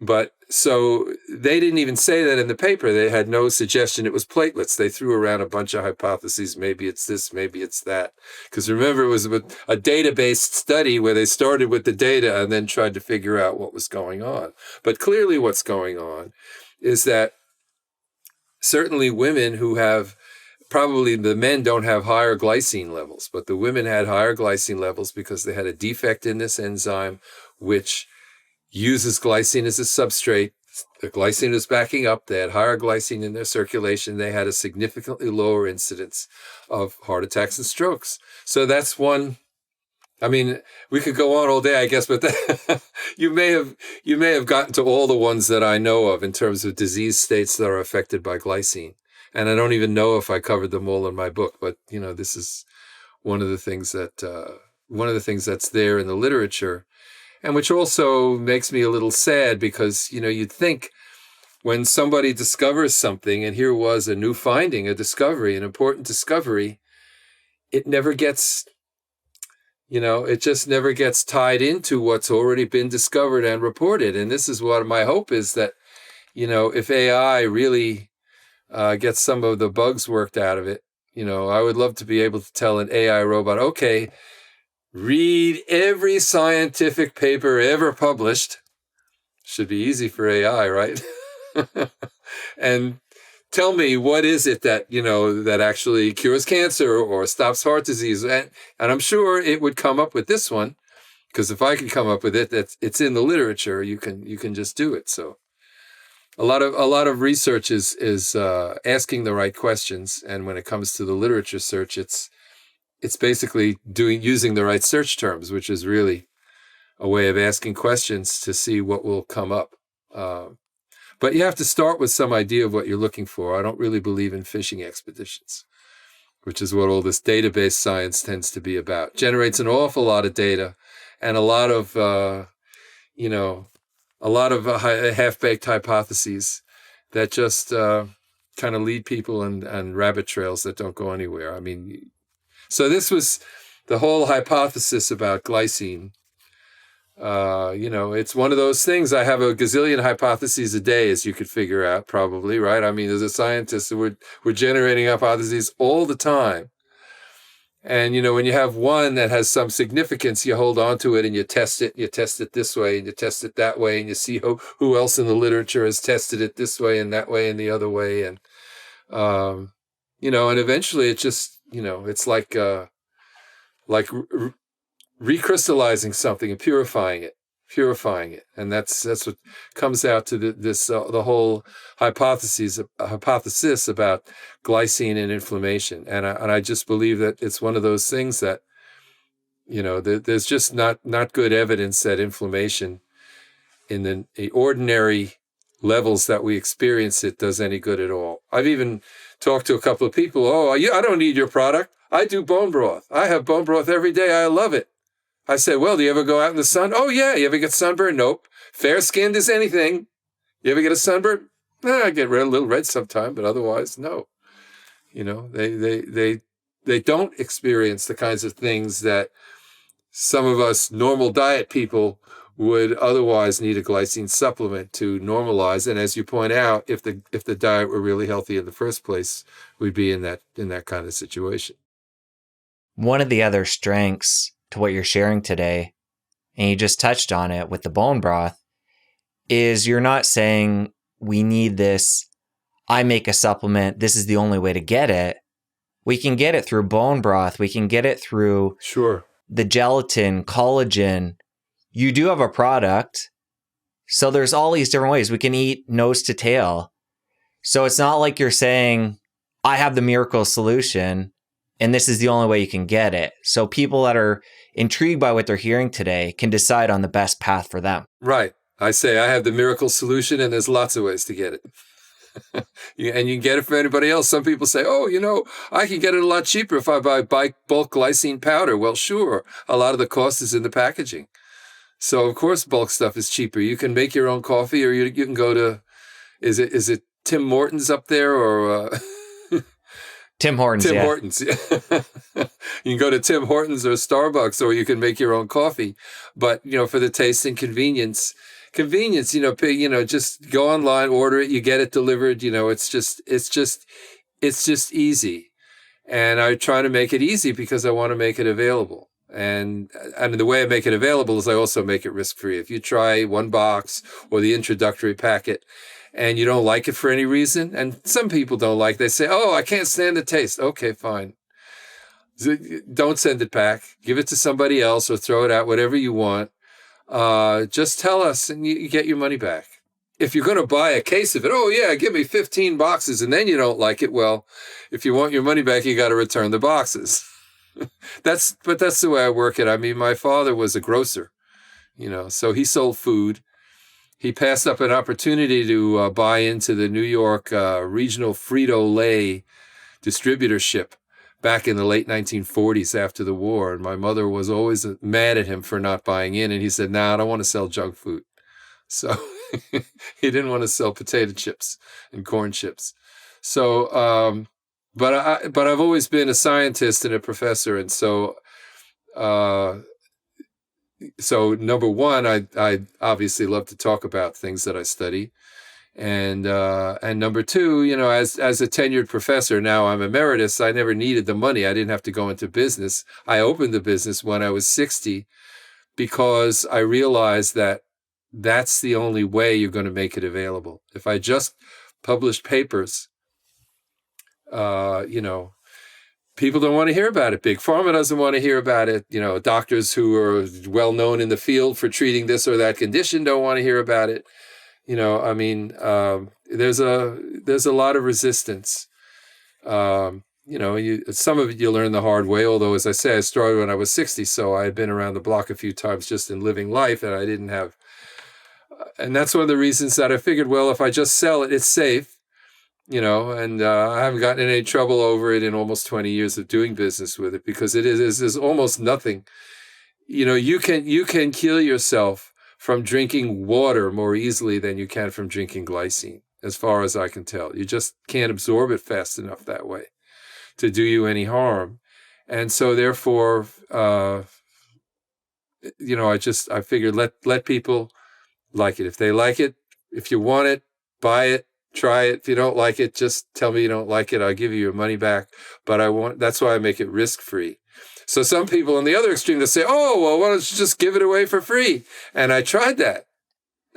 S1: But so they didn't even say that in the paper. They had no suggestion it was platelets. They threw around a bunch of hypotheses. Maybe it's this, maybe it's that. Because remember, it was a data-based study where they started with the data and then tried to figure out what was going on. But clearly what's going on is that certainly women who have, probably the men don't have higher glycine levels, but the women had higher glycine levels because they had a defect in this enzyme, which uses glycine as a substrate. The glycine was backing up. They had higher glycine in their circulation. They had a significantly lower incidence of heart attacks and strokes. So that's one. I mean, we could go on all day, I guess, but you may have gotten to all the ones that I know of in terms of disease states that are affected by glycine. And I don't even know if I covered them all in my book, but this is one of the things that's there in the literature, and which also makes me a little sad because you'd think when somebody discovers something, and here was a new finding, a discovery, an important discovery, it never gets, it just never gets tied into what's already been discovered and reported. And this is what my hope is, that if AI really get some of the bugs worked out of it. I would love to be able to tell an AI robot, okay, read every scientific paper ever published. Should be easy for AI, right? And tell me what is it that, that actually cures cancer or stops heart disease. And I'm sure it would come up with this one, because if I can come up with it, it's in the literature, you can just do it. So a lot of research is asking the right questions. And when it comes to the literature search, it's basically using the right search terms, which is really a way of asking questions to see what will come up. But you have to start with some idea of what you're looking for. I don't really believe in fishing expeditions, which is what all this database science tends to be about. Generates an awful lot of data and a lot of, half-baked hypotheses that just kind of lead people on rabbit trails that don't go anywhere. I mean, so this was the whole hypothesis about glycine. It's one of those things. I have a gazillion hypotheses a day, as you could figure out, probably, right? I mean, as a scientist, we're generating hypotheses all the time. And, when you have one that has some significance, you hold on to it and you test it. You test it this way and you test it that way, and you see who else in the literature has tested it this way and that way and the other way. And, and eventually it just, it's like recrystallizing something and purifying it. And that's what comes out to the whole hypothesis about glycine and inflammation. And I just believe that it's one of those things that, there's just not good evidence that inflammation in the ordinary levels that we experience it does any good at all. I've even talked to a couple of people. Oh, I don't need your product. I do bone broth. I have bone broth every day. I love it. I said, well, do you ever go out in the sun? Oh, yeah. You ever get sunburned? Nope. Fair-skinned as anything. You ever get a sunburn? I get a little red sometime, but otherwise, no. They don't experience the kinds of things that some of us normal diet people would otherwise need a glycine supplement to normalize. And as you point out, if the diet were really healthy in the first place, we'd be in that kind of situation.
S2: One of the other strengths to what you're sharing today, and you just touched on it with the bone broth, is you're not saying we need this, I make a supplement, this is the only way to get it. We can get it through bone broth. We can get it through the gelatin, collagen. You do have a product. So there's all these different ways. We can eat nose to tail. So it's not like you're saying, I have the miracle solution and this is the only way you can get it. So people that are intrigued by what they're hearing today can decide on the best path for them.
S1: Right. I say I have the miracle solution and there's lots of ways to get it. And you can get it from anybody else. Some people say, oh, I can get it a lot cheaper if I buy bulk glycine powder. Well, sure. A lot of the cost is in the packaging. So, of course, bulk stuff is cheaper. You can make your own coffee, or you can go to, is it Tim Hortons up there, or...
S2: Tim Hortons,
S1: Tim Hortons. You can go to Tim Hortons or Starbucks, or you can make your own coffee. But, for the taste and convenience, just go online, order it, you get it delivered. It's just easy. And I try to make it easy because I want to make it available. And the way I make it available is I also make it risk-free. If you try one box or the introductory packet and you don't like it for any reason, and some people don't like, they say, oh, I can't stand the taste. Okay, fine. Don't send it back. Give it to somebody else or throw it out, whatever you want. Just tell us and you get your money back. If you're going to buy a case of it, oh yeah, give me 15 boxes, and then you don't like it, well, if you want your money back, you got to return the boxes. That's the way I work it. I mean, my father was a grocer, so he sold food. He passed up an opportunity to buy into the New York regional Frito-Lay distributorship back in the late 1940s after the war. And my mother was always mad at him for not buying in. And he said, I don't want to sell junk food. So he didn't want to sell potato chips and corn chips. So, but I've always been a scientist and a professor. And so number one, I obviously love to talk about things that I study. And number two, as a tenured professor, now I'm emeritus, I never needed the money. I didn't have to go into business. I opened the business when I was 60 because I realized that that's the only way you're going to make it available. If I just published papers People don't want to hear about it. Big Pharma doesn't want to hear about it. Doctors who are well known in the field for treating this or that condition don't want to hear about it. There's a lot of resistance. Some of it you learn the hard way. Although, as I say, I started when I was 60, so I had been around the block a few times just in living life, and I didn't have. And that's one of the reasons that I figured, well, if I just sell it, it's safe. And I haven't gotten in any trouble over it in almost 20 years of doing business with it, because there's almost nothing. You can kill yourself from drinking water more easily than you can from drinking glycine, as far as I can tell. You just can't absorb it fast enough that way to do you any harm. And so therefore, I figured let people like it. If they like it, if you want it, buy it, try it. If you don't like it, just tell me you don't like it. I'll give you your money back. But that's why I make it risk-free. So some people on the other extreme, they say, oh, well, why don't you just give it away for free? And I tried that.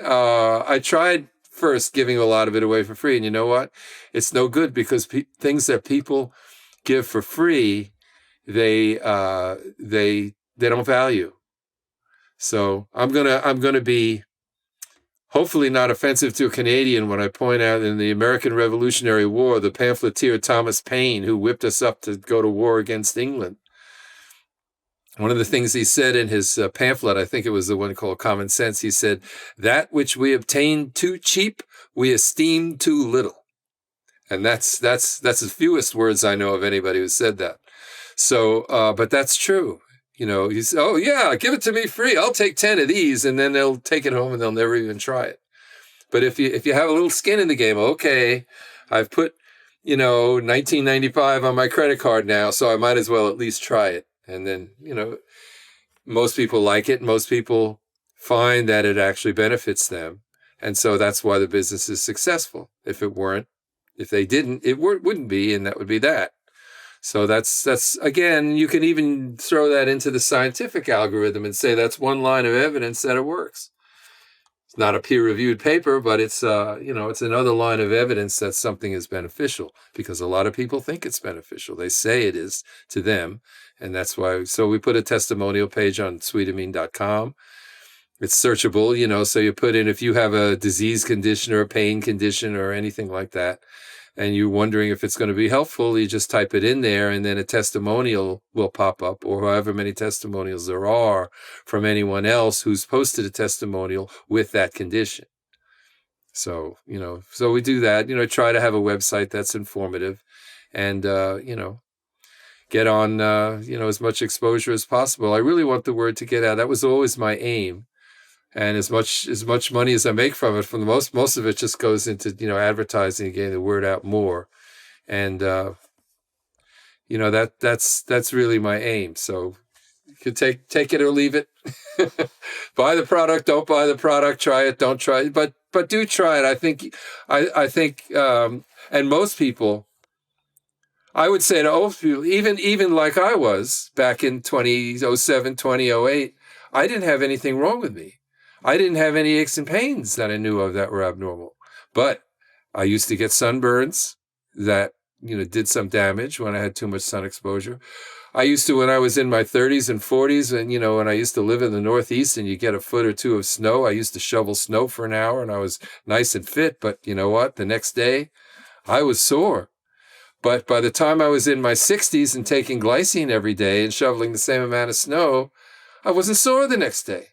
S1: I tried first giving a lot of it away for free. And you know what? It's no good, because things that people give for free, they don't value. So I'm gonna be hopefully not offensive to a Canadian when I point out, in the American Revolutionary War, the pamphleteer Thomas Paine, who whipped us up to go to war against England, one of the things he said in his pamphlet, I think it was the one called Common Sense, he said, "That which we obtain too cheap, we esteem too little." And that's the fewest words I know of anybody who said that. So, but that's true. You say, oh yeah, give it to me free. I'll take 10 of these, and then they'll take it home and they'll never even try it. But if you have a little skin in the game, okay, I've put, 1995 on my credit card now, so I might as well at least try it. And then, most people like it. Most people find that it actually benefits them. And so that's why the business is successful. If they didn't, it wouldn't be, and that would be that. So that's again, you can even throw that into the scientific algorithm and say that's one line of evidence that it works. It's not a peer-reviewed paper, but it's it's another line of evidence that something is beneficial, because a lot of people think it's beneficial. They say it is to them, and that's why. So we put a testimonial page on sweetamine.com. It's searchable, so you put in, if you have a disease condition or a pain condition or anything like that, and you're wondering if it's going to be helpful, you just type it in there, and then a testimonial will pop up, or however many testimonials there are from anyone else who's posted a testimonial with that condition. So, so we do that, try to have a website that's informative, and, get on, as much exposure as possible. I really want the word to get out. That was always my aim. And as much money as I make from it, from the most of it just goes into, advertising and getting the word out more. And, that's really my aim. So you can take it or leave it. Buy the product, don't buy the product, try it, don't try it, but do try it. I think, and most people, I would say to most people, even like I was back in 2007, 2008, I didn't have anything wrong with me. I didn't have any aches and pains that I knew of that were abnormal. But I used to get sunburns that, did some damage when I had too much sun exposure. I used to, when I was in my 30s and 40s, and, when I used to live in the Northeast and you get a foot or two of snow, I used to shovel snow for an hour and I was nice and fit. But you know what? The next day, I was sore. But by the time I was in my 60s and taking glycine every day and shoveling the same amount of snow, I wasn't sore the next day.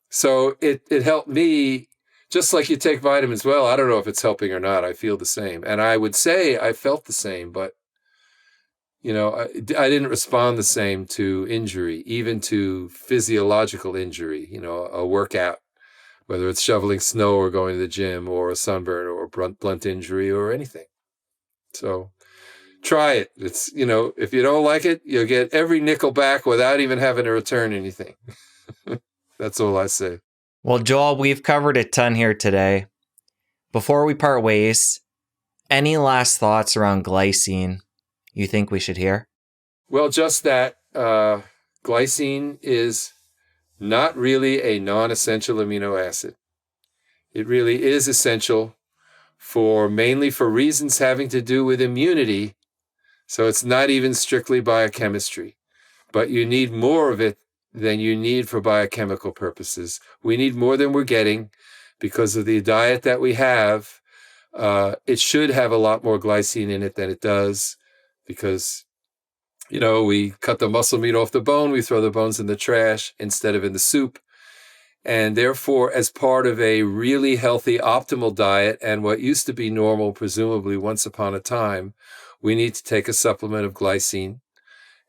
S1: So it helped me, just like you take vitamins. Well, I don't know if it's helping or not. I feel the same. And I would say I felt the same, but, I didn't respond the same to injury, even to physiological injury, a workout, whether it's shoveling snow or going to the gym or a sunburn or a blunt injury or anything. So try it. It's, if you don't like it, you'll get every nickel back without even having to return anything. That's all I say.
S2: Well, Joel, we've covered a ton here today. Before we part ways, any last thoughts around glycine you think we should hear?
S1: Well, just that glycine is not really a non-essential amino acid. It really is essential mainly for reasons having to do with immunity. So it's not even strictly biochemistry, but you need more of it than you need for biochemical purposes. We need more than we're getting because of the diet that we have. It should have a lot more glycine in it than it does because, we cut the muscle meat off the bone, we throw the bones in the trash instead of in the soup. And therefore, as part of a really healthy, optimal diet and what used to be normal, presumably once upon a time, we need to take a supplement of glycine.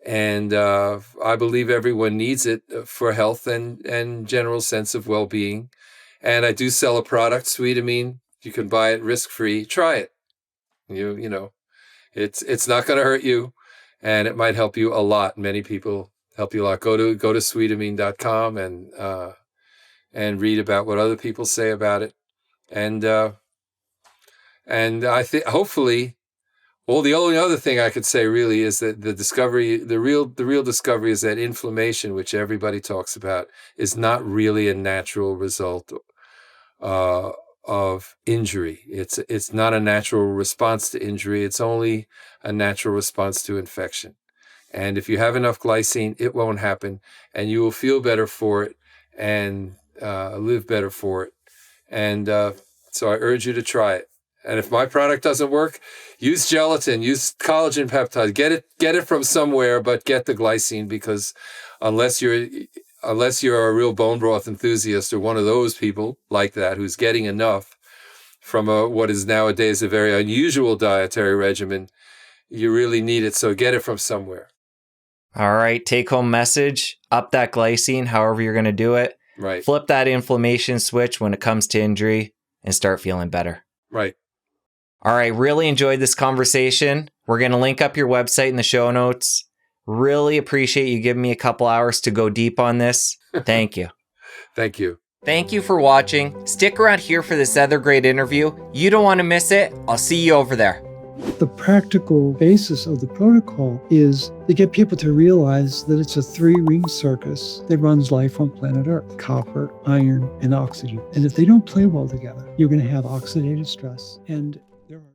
S1: And I believe everyone needs it for health and general sense of well-being. And I do sell a product, Sweetamine. You can buy it risk-free. Try it. It's not going to hurt you, and it might help you a lot. Many people help you a lot. Go to sweetamine.com and read about what other people say about it. And I think hopefully, well, the only other thing I could say really is that the real discovery is that inflammation, which everybody talks about, is not really a natural result of injury. It's not a natural response to injury. It's only a natural response to infection. And if you have enough glycine, it won't happen, and you will feel better for it and live better for it. And so I urge you to try it. And if my product doesn't work, use gelatin, use collagen peptide. Get it from somewhere, but get the glycine, because unless you're a real bone broth enthusiast or one of those people like that who's getting enough from what is nowadays a very unusual dietary regimen, you really need it. So get it from somewhere.
S2: All right, take home message, up that glycine, however you're going to do it.
S1: Right.
S2: Flip that inflammation switch when it comes to injury and start feeling better.
S1: Right.
S2: All right, really enjoyed this conversation. We're going to link up your website in the show notes. Really appreciate you giving me a couple hours to go deep on this. Thank you.
S1: Thank you.
S2: Thank you for watching. Stick around here for this other great interview. You don't want to miss it. I'll see you over there.
S3: The practical basis of the protocol is to get people to realize that it's a three-ring circus that runs life on planet Earth: copper, iron, and oxygen. And if they don't play well together, you're going to have oxidative stress. And there are